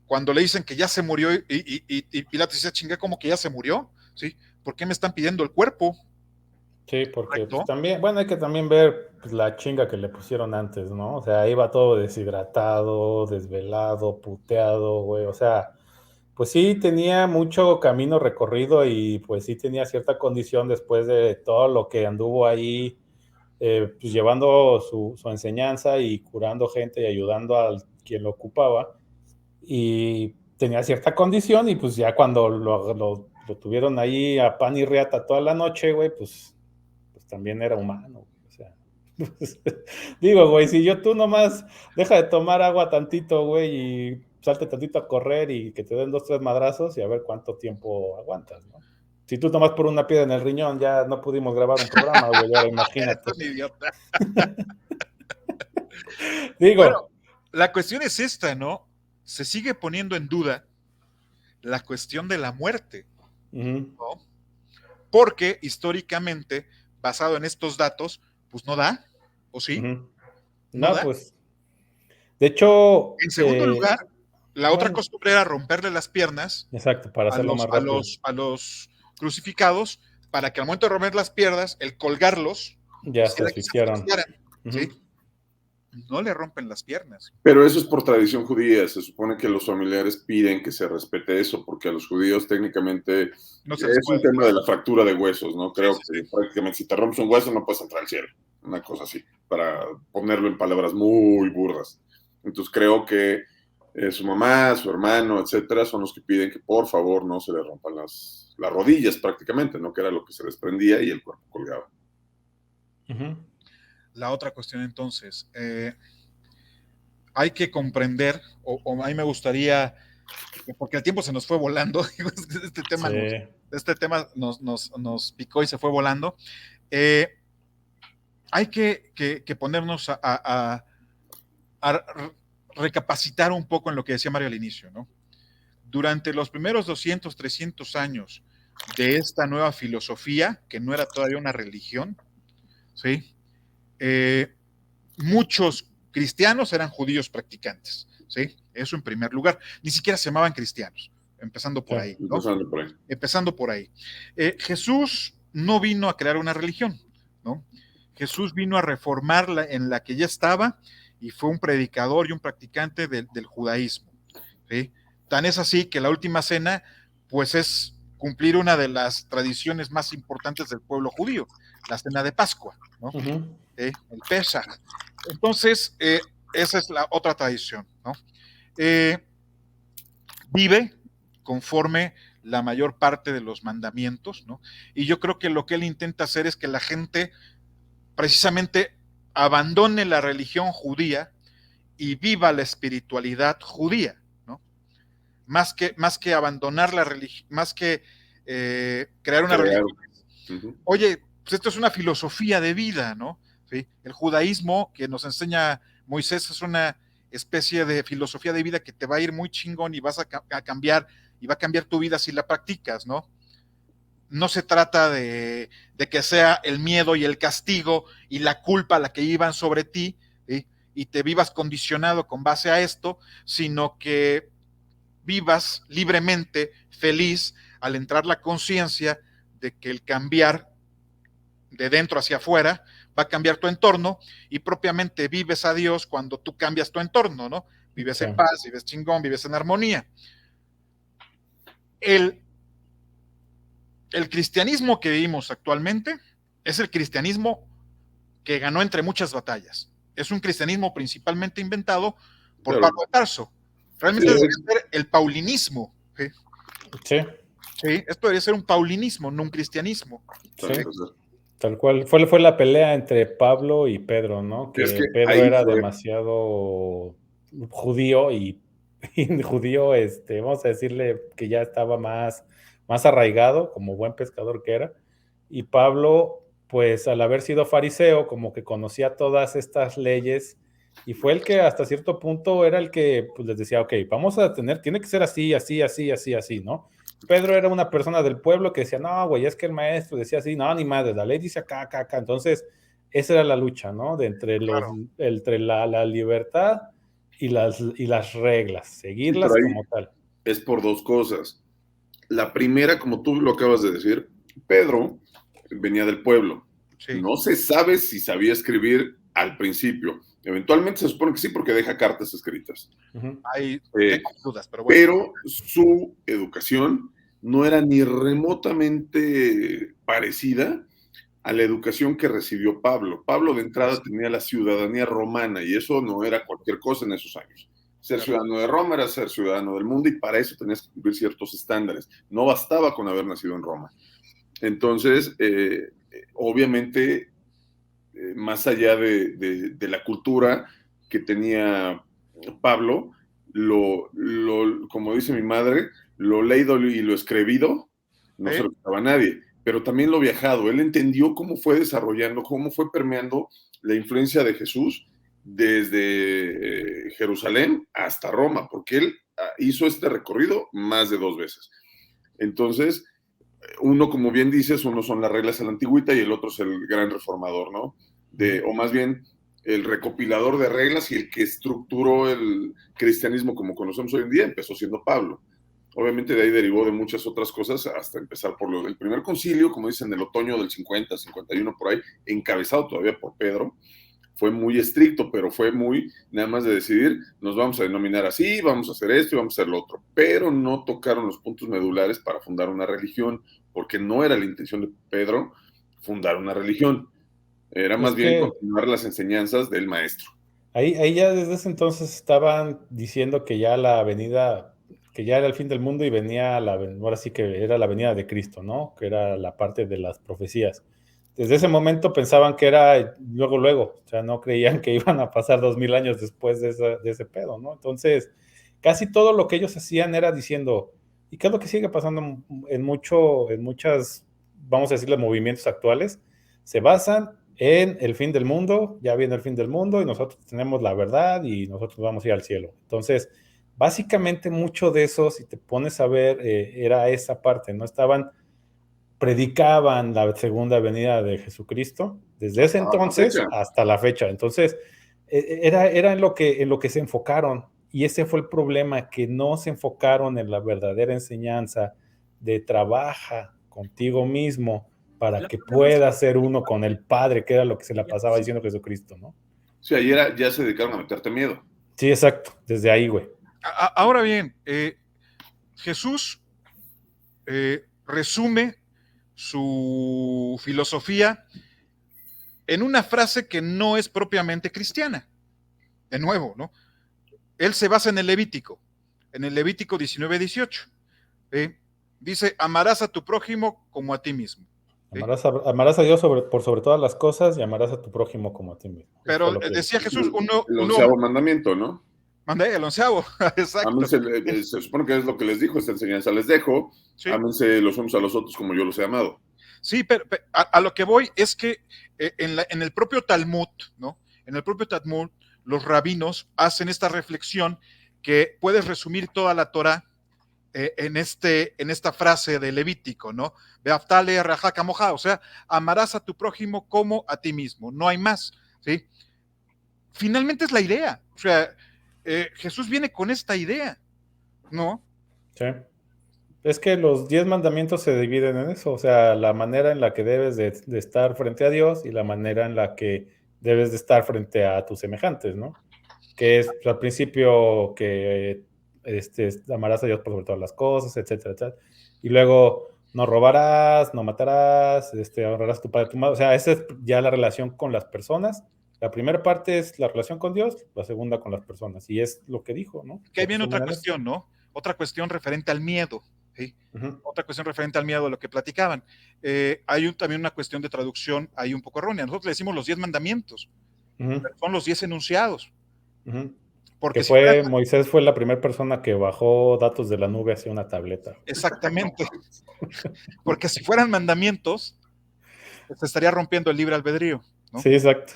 cuando le dicen que ya se murió y Pilato dice, chinga, ¿cómo que ya se murió? ¿Sí? ¿Por qué me están pidiendo el cuerpo? Sí, porque pues, también, bueno, hay que también ver pues, la chinga que le pusieron antes, ¿no? O sea, iba todo deshidratado, desvelado, puteado, güey, o sea, pues sí tenía mucho camino recorrido y pues sí tenía cierta condición después de todo lo que anduvo ahí, pues llevando su enseñanza y curando gente y ayudando a quien lo ocupaba. Y tenía cierta condición y pues ya cuando lo tuvieron ahí a pan y reata toda la noche, güey, pues también era humano, o sea, pues, digo, güey, si tú nomás deja de tomar agua tantito, güey, y salte tantito a correr y que te den 2, 3 madrazos y a ver cuánto tiempo aguantas, ¿no? Si tú tomas por una piedra en el riñón, ya no pudimos grabar un programa, güey, ahora imagínate. Esto es idiota. Digo. Bueno, la cuestión es esta, ¿no? Se sigue poniendo en duda la cuestión de la muerte, ¿no? Porque históricamente, basado en estos datos, pues no da, ¿o sí? No, da. Pues, de hecho... En segundo lugar, la otra costumbre era romperle las piernas, exacto, para hacerlo más rápido, a los crucificados, para que al momento de romper las piernas, el colgarlos, ya se asfixiaran. ¿sí? No le rompen las piernas. Pero eso es por tradición judía. Se supone que los familiares piden que se respete eso, porque a los judíos técnicamente no es un tema de la fractura de huesos, ¿no? Creo que prácticamente si te rompes un hueso no puedes entrar al cielo. Una cosa así, para ponerlo en palabras muy burdas. Entonces creo que su mamá, su hermano, etcétera, son los que piden que por favor no se le rompan las rodillas prácticamente, ¿no? Que era lo que se desprendía y el cuerpo colgaba. La otra cuestión entonces, hay que comprender, o a mí me gustaría, porque el tiempo se nos fue volando, este tema nos picó y se fue volando, hay que ponernos a recapacitar un poco en lo que decía Mario al inicio, ¿no? Durante los primeros 200, 300 años de esta nueva filosofía, que no era todavía una religión, ¿sí? Muchos cristianos eran judíos practicantes, ¿sí? Eso en primer lugar. Ni siquiera se llamaban cristianos, empezando por ahí, ¿no? Empezando por ahí. Jesús no vino a crear una religión, ¿no? Jesús vino a reformarla en la que ya estaba y fue un predicador y un practicante del judaísmo, ¿sí? Tan es así que la última cena, pues es cumplir una de las tradiciones más importantes del pueblo judío, la cena de Pascua, ¿no? El Pesaj. Entonces, esa es la otra tradición, ¿no? Vive conforme la mayor parte de los mandamientos, ¿no? Y yo creo que lo que él intenta hacer es que la gente precisamente abandone la religión judía y viva la espiritualidad judía, ¿no? Más que abandonar la religión, más que crear una religión. Oye, pues esto es una filosofía de vida, ¿no? ¿Sí? El judaísmo que nos enseña Moisés es una especie de filosofía de vida que te va a ir muy chingón y vas a cambiar, y va a cambiar tu vida si la practicas, ¿no? No se trata de que sea el miedo y el castigo y la culpa la que iban sobre ti, ¿sí? Y te vivas condicionado con base a esto, sino que vivas libremente, feliz, al entrar la conciencia de que el cambiar de dentro hacia afuera va a cambiar tu entorno y propiamente vives a Dios cuando tú cambias tu entorno, ¿no? vives Sí. en paz, vives chingón, vives en armonía. El cristianismo que vivimos actualmente es el cristianismo que ganó entre muchas batallas. Es un cristianismo principalmente inventado por Claro. Pablo de Tarso. Realmente Sí, debería ser el paulinismo. ¿Sí? Sí, Sí, esto debería ser un paulinismo, no un cristianismo. sí. tal, Tal cual. Fue la pelea entre Pablo y Pedro, ¿no? es Que que Pedro ahí era fue, demasiado judío y judío, vamos a decirle que ya estaba más arraigado, como buen pescador que era. Y Pablo, pues al haber sido fariseo, como que conocía todas estas leyes y fue el que hasta cierto punto era el que pues, les decía, ok, vamos a tiene que ser así, así, así, así, así, ¿no? Pedro era una persona del pueblo que decía, no, güey, es que el maestro decía así, no, ni madre, la ley dice acá, acá, acá. Entonces, esa era la lucha, ¿no? De Claro. entre la libertad y las reglas, sí, pero seguirlas ahí como tal. es por dos cosas. La primera, como tú lo acabas de decir, Pedro venía del pueblo. Sí. No se sabe si sabía escribir al principio. Eventualmente se supone que sí, porque deja cartas escritas. Hay, Eh, tengo dudas, pero bueno. pero su educación no era ni remotamente parecida a la educación que recibió Pablo. Pablo de entrada tenía la ciudadanía romana y eso no era cualquier cosa en esos años. Ser ciudadano de Roma era ser ciudadano del mundo y para eso tenías que cumplir ciertos estándares. No bastaba con haber nacido en Roma. Entonces, obviamente, más allá de la cultura que tenía Pablo, como dice mi madre, lo leído y lo escribido no se lo quitaba a nadie, pero también lo viajado. Él entendió cómo fue desarrollando, cómo fue permeando la influencia de Jesús desde Jerusalén hasta Roma, porque él hizo este recorrido más de 2 veces. Entonces, uno, como bien dices, uno son las reglas de la antigüita y el otro es el gran reformador, ¿no? O más bien el recopilador de reglas y el que estructuró el cristianismo como conocemos hoy en día empezó siendo Pablo. Obviamente de ahí derivó de muchas otras cosas hasta empezar por el primer concilio, como dicen, del otoño del 50, 51 por ahí, encabezado todavía por Pedro. Fue muy estricto, pero fue muy nada más de decidir, nos vamos a denominar así, vamos a hacer esto y vamos a hacer lo otro, pero no tocaron los puntos medulares para fundar una religión, porque no era la intención de Pedro fundar una religión, era más Es bien que continuar las enseñanzas del maestro. ahí ya desde ese entonces estaban diciendo que ya la venida, que ya era el fin del mundo y venía ahora sí que era la venida de Cristo, ¿no? Que era la parte de las profecías. Desde ese momento pensaban que era luego, o sea, no creían que iban a pasar 2000 años después de ese pedo, ¿no? Entonces, casi todo lo que ellos hacían era diciendo, ¿y qué es lo que sigue pasando en muchas, vamos a decirle, movimientos actuales? Se basan en el fin del mundo, ya viene el fin del mundo y nosotros tenemos la verdad y nosotros vamos a ir al cielo. Entonces, básicamente mucho de eso, si te pones a ver, era esa parte, ¿no? Predicaban la segunda venida de Jesucristo desde ese entonces hasta la fecha. Entonces, era en lo que se enfocaron y ese fue el problema, que no se enfocaron en la verdadera enseñanza de trabaja contigo mismo para que puedas ser uno con el Padre, que era lo que se la pasaba diciendo Jesucristo, ¿no? Sí, ayer ya se dedicaron a meterte miedo. Sí, exacto, desde ahí, güey. Ahora bien, Jesús resume su filosofía en una frase que no es propiamente cristiana. De nuevo, ¿no? Él se basa en el Levítico 19:18. Dice, amarás a tu prójimo como a ti mismo. Amarás a Dios por sobre todas las cosas y amarás a tu prójimo como a ti mismo. Pero decía Jesús, el 11º mandamiento, ¿no? Mandé el 11º, exacto. Ámense, se supone que es lo que les dijo, esta enseñanza les dejo, sí. Ámense los unos a los otros como yo los he amado. Sí, pero a lo que voy es que en el propio Talmud, ¿no? En el propio Talmud, los rabinos hacen esta reflexión que puedes resumir toda la Torah en esta frase de Levítico, ¿no? Beaftale rajaka moja, o sea, amarás a tu prójimo como a ti mismo, no hay más, ¿sí? Finalmente es la idea, o sea, Jesús viene con esta idea, ¿no? Sí. Es que los 10 mandamientos se dividen en eso, o sea, la manera en la que debes de estar frente a Dios y la manera en la que debes de estar frente a tus semejantes, ¿no? que es al principio que amarás a Dios por sobre todas las cosas, etcétera, etcétera. Y luego no robarás, no matarás, honrarás a tu padre y tu madre. O sea, esa es ya la relación con las personas. La primera parte es la relación con Dios, la segunda con las personas. Y es lo que dijo, ¿no? Que ahí viene otra cuestión, ¿no? Otra cuestión referente al miedo, ¿sí? Otra cuestión referente al miedo de lo que platicaban. Hay también una cuestión de traducción ahí un poco errónea. Nosotros le decimos los 10 mandamientos, pero son los 10 enunciados. Porque que Moisés fue la primera persona que bajó datos de la nube hacia una tableta. Exactamente. Porque si fueran mandamientos, se estaría rompiendo el libre albedrío, ¿no? Sí, exacto.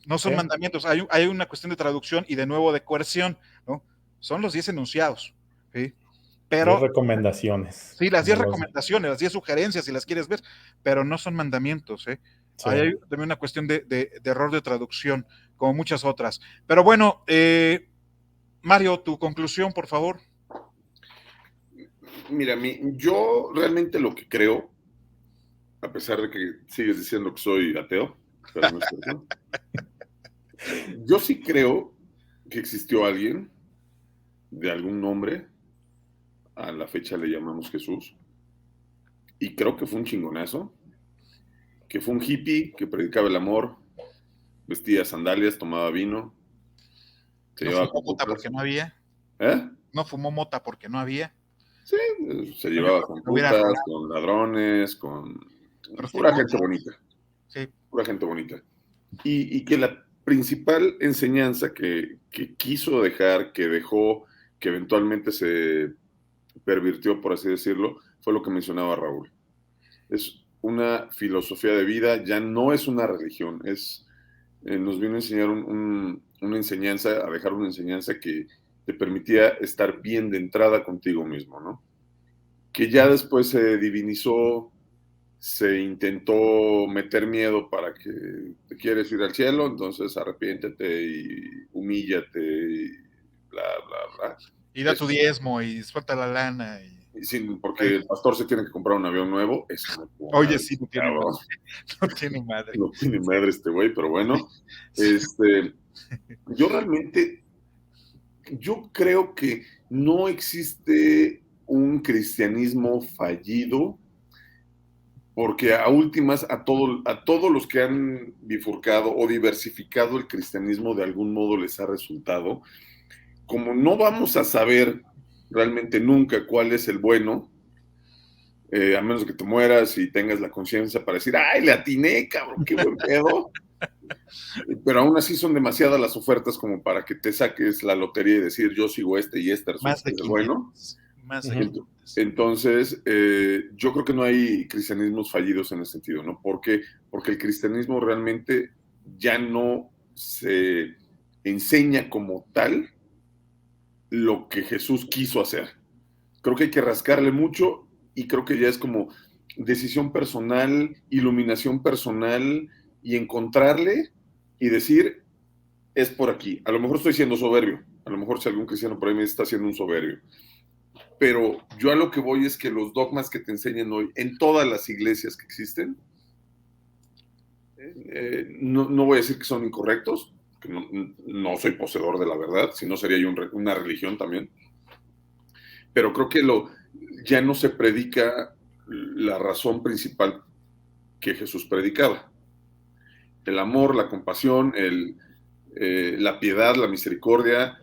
No son mandamientos, hay una cuestión de traducción y de nuevo de coerción, ¿no? Son los 10 enunciados, ¿sí? Pero 10 recomendaciones. Sí, las 10 recomendaciones, las 10 sugerencias, si las quieres ver, pero no son mandamientos, ¿eh? Sí. Hay también una cuestión de error de traducción, como muchas otras. Pero bueno, Mario, tu conclusión, por favor. Mira, yo realmente lo que creo, a pesar de que sigues diciendo que soy ateo, pero no es cierto, yo sí creo que existió alguien de algún nombre, a la fecha le llamamos Jesús, y creo que fue un chingonazo, que fue un hippie que predicaba el amor, vestía sandalias, tomaba vino, se llevaba fumó mota porque no había. No fumó mota porque no había. Sí, se llevaba con putas, con ladrones, con pura gente bonita. Sí. Pura gente bonita. Y que la principal enseñanza que quiso dejar, que dejó, que eventualmente se pervirtió, por así decirlo, fue lo que mencionaba Raúl. Es una filosofía de vida, ya no es una religión, nos vino a enseñar una enseñanza, a dejar una enseñanza que te permitía estar bien de entrada contigo mismo, ¿no? Que ya después se divinizó, se intentó meter miedo para que te quieres ir al cielo, entonces arrepiéntete y humíllate y bla, bla, bla. Y da tu diezmo y suelta la lana. Porque el pastor se tiene que comprar un avión nuevo. Eso no puedo. Oye, sí, no tiene madre. No tiene madre. No tiene madre este güey, pero bueno. Yo realmente, yo creo que no existe un cristianismo fallido, porque a últimas, a todos los que han bifurcado o diversificado el cristianismo de algún modo les ha resultado. Como no vamos a saber realmente nunca cuál es el bueno, a menos que te mueras y tengas la conciencia para decir, ¡ay, le atiné, cabrón, qué buen pedo! Pero aún así son demasiadas las ofertas como para que te saques la lotería y decir, yo sigo y este resulta más de 500, bueno. Más de 500. Entonces, yo creo que no hay cristianismos fallidos en ese sentido, ¿no? Porque el cristianismo realmente ya no se enseña como tal lo que Jesús quiso hacer. Creo que hay que rascarle mucho y creo que ya es como decisión personal, iluminación personal y encontrarle y decir, es por aquí. A lo mejor estoy siendo soberbio, a lo mejor si algún cristiano por ahí me está haciendo un soberbio, pero yo a lo que voy es que los dogmas que te enseñan hoy en todas las iglesias que existen, no voy a decir que son incorrectos, que no soy poseedor de la verdad, si no sería yo una religión también, pero creo que ya no se predica la razón principal que Jesús predicaba. El amor, la compasión, la piedad, la misericordia,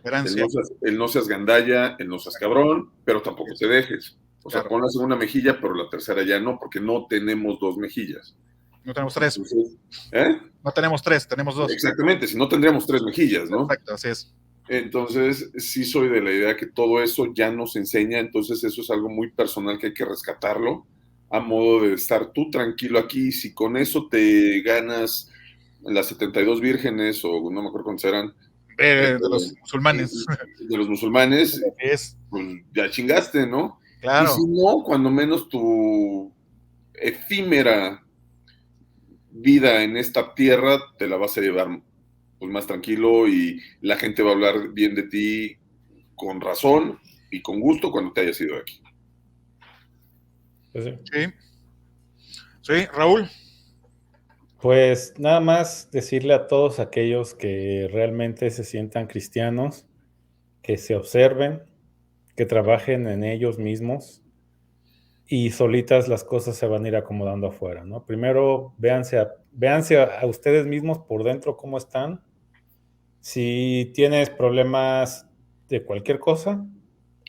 el no seas gandalla, el no seas cabrón, pero tampoco te dejes. O sea, ponlas en una mejilla, pero la tercera ya no, porque no tenemos dos mejillas. No tenemos tres. Entonces, no tenemos tres, tenemos dos. Exactamente, si no tendríamos tres mejillas, ¿no? Exacto, así es. Entonces, sí soy de la idea que todo eso ya nos enseña, entonces eso es algo muy personal que hay que rescatarlo, a modo de estar tú tranquilo aquí, si con eso te ganas las 72 vírgenes, o no me acuerdo cuántas eran. De los musulmanes. De los musulmanes, pues ya chingaste, ¿no? Claro. Y si no, cuando menos tu efímera vida en esta tierra te la vas a llevar pues más tranquilo y la gente va a hablar bien de ti con razón y con gusto cuando te hayas ido de aquí. Sí. Sí, Raúl. Pues nada más decirle a todos aquellos que realmente se sientan cristianos, que se observen, que trabajen en ellos mismos y solitas las cosas se van a ir acomodando afuera, ¿no? Primero véanse a ustedes mismos por dentro cómo están. Si tienes problemas de cualquier cosa,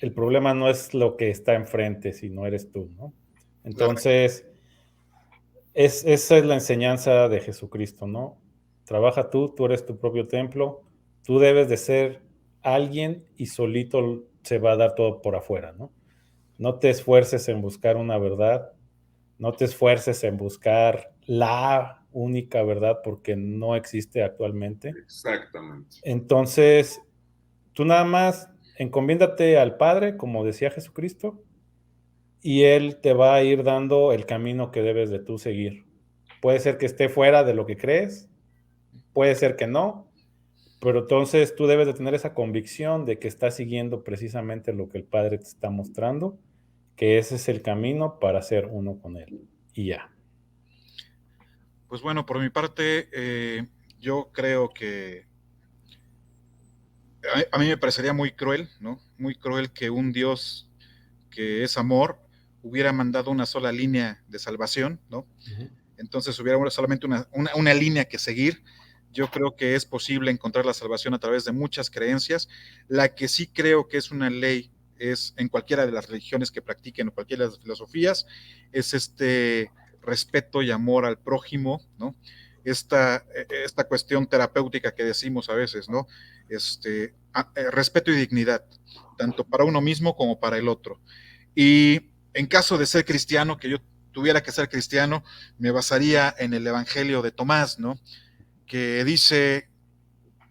el problema no es lo que está enfrente, sino eres tú, ¿no? Entonces, esa es la enseñanza de Jesucristo, ¿no? Trabaja tú eres tu propio templo, tú debes de ser alguien y solito se va a dar todo por afuera, ¿no? No te esfuerces en buscar una verdad, no te esfuerces en buscar la única verdad porque no existe actualmente. Exactamente. Entonces, tú nada más encomiéndate al Padre, como decía Jesucristo, y Él te va a ir dando el camino que debes de tú seguir. Puede ser que esté fuera de lo que crees, puede ser que no, pero entonces tú debes de tener esa convicción de que estás siguiendo precisamente lo que el Padre te está mostrando, que ese es el camino para ser uno con Él. Y ya. Pues bueno, por mi parte, yo creo que a mí me parecería muy cruel, ¿no? Muy cruel que un Dios que es amor hubiera mandado una sola línea de salvación, ¿no? Entonces hubiera solamente una línea que seguir. Yo creo que es posible encontrar la salvación a través de muchas creencias. La que sí creo que es una ley es en cualquiera de las religiones que practiquen o cualquiera de las filosofías, es este respeto y amor al prójimo, ¿no? Esta cuestión terapéutica que decimos a veces, ¿no? Respeto y dignidad, tanto para uno mismo como para el otro. Y en caso de ser cristiano, que yo tuviera que ser cristiano, me basaría en el Evangelio de Tomás, ¿no? Que dice,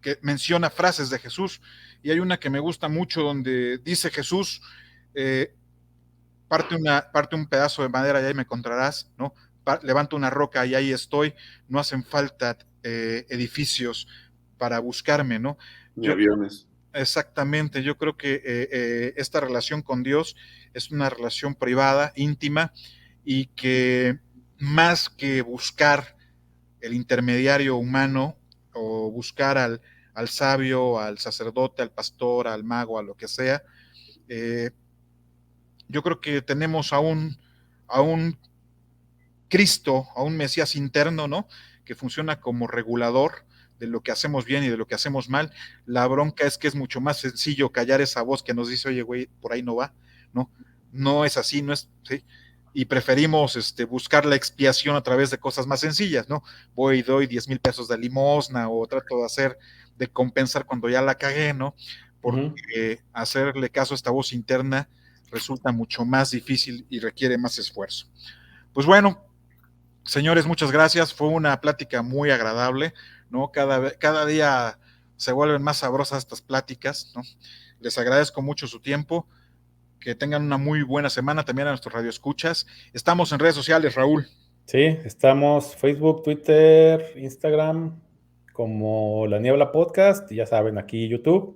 que menciona frases de Jesús, y hay una que me gusta mucho donde dice Jesús, eh, parte un pedazo de madera y ahí me encontrarás, ¿no? Levanto una roca y ahí estoy, no hacen falta edificios para buscarme, ¿no? Ni Yo, aviones. exactamente, yo creo que esta relación con Dios es una relación privada, íntima, y que más que buscar el intermediario humano o buscar al sabio, al sacerdote, al pastor, al mago, a lo que sea, yo creo que tenemos a un Cristo, a un Mesías interno, ¿no? Que funciona como regulador de lo que hacemos bien y de lo que hacemos mal. La bronca es que es mucho más sencillo callar esa voz que nos dice, oye, güey, por ahí no va, ¿no? No es así, no es, ¿sí? Y preferimos buscar la expiación a través de cosas más sencillas, ¿no? Voy y doy 10,000 pesos de limosna o trato de compensar cuando ya la cagué, ¿no? Porque hacerle caso a esta voz interna resulta mucho más difícil y requiere más esfuerzo. Pues bueno, señores, muchas gracias. Fue una plática muy agradable, ¿no? Cada día se vuelven más sabrosas estas pláticas, ¿no? Les agradezco mucho su tiempo. Que tengan una muy buena semana también a nuestros radioescuchas. Estamos en redes sociales, Raúl. Sí, estamos Facebook, Twitter, Instagram, como La Niebla Podcast, y ya saben, aquí YouTube.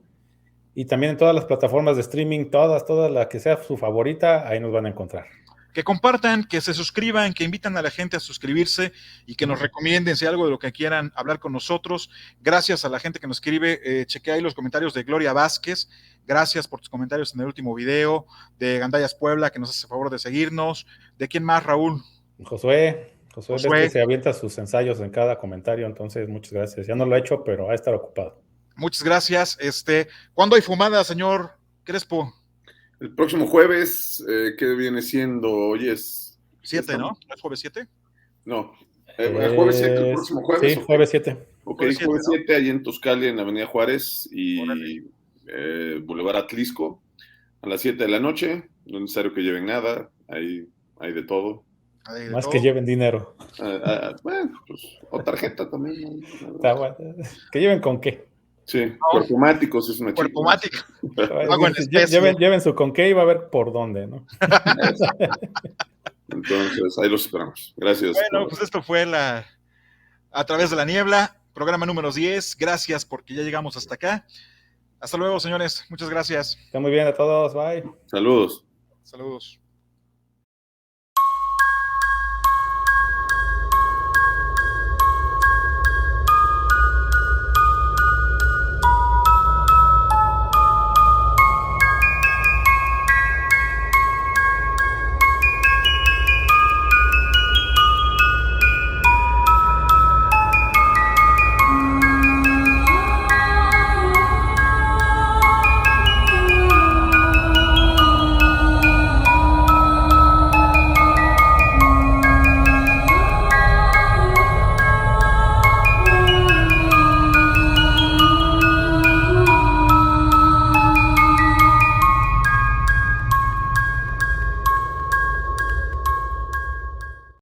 Y también en todas las plataformas de streaming, todas la que sea su favorita, ahí nos van a encontrar. Que compartan, que se suscriban, que invitan a la gente a suscribirse y que nos recomienden si hay algo de lo que quieran hablar con nosotros. Gracias a la gente que nos escribe. Chequé ahí los comentarios de Gloria Vázquez. Gracias por tus comentarios en el último video. De Gandayas Puebla, que nos hace favor de seguirnos. ¿De quién más, Raúl? Josué, ves que se avienta sus ensayos en cada comentario, entonces muchas gracias. Ya no lo he hecho, pero va a estar ocupado. Muchas gracias. ¿Cuándo hay fumada, señor Crespo? El próximo jueves, ¿qué viene siendo? Hoy es 7, ¿no? ¿Es jueves 7? No. Jueves 7, el próximo jueves. Sí, jueves 7. Ok, jueves 7, ¿no? Ahí en Tuzcali, en Avenida Juárez y Boulevard Atlisco, a las 7 de la noche. No es necesario que lleven nada, hay de todo. Más que lleven dinero. Bueno, pues, o tarjeta también. Está bueno. ¿Que lleven con qué? Sí, cuerpomáticos es una chica. Cuerpomático. Lleven su con qué y va a ver por dónde, ¿no? Entonces, ahí los esperamos. Gracias. Bueno, pues esto fue A Través de la Niebla, programa número 10. Gracias porque ya llegamos hasta acá. Hasta luego, señores. Muchas gracias. Está muy bien a todos. Bye. Saludos. Saludos.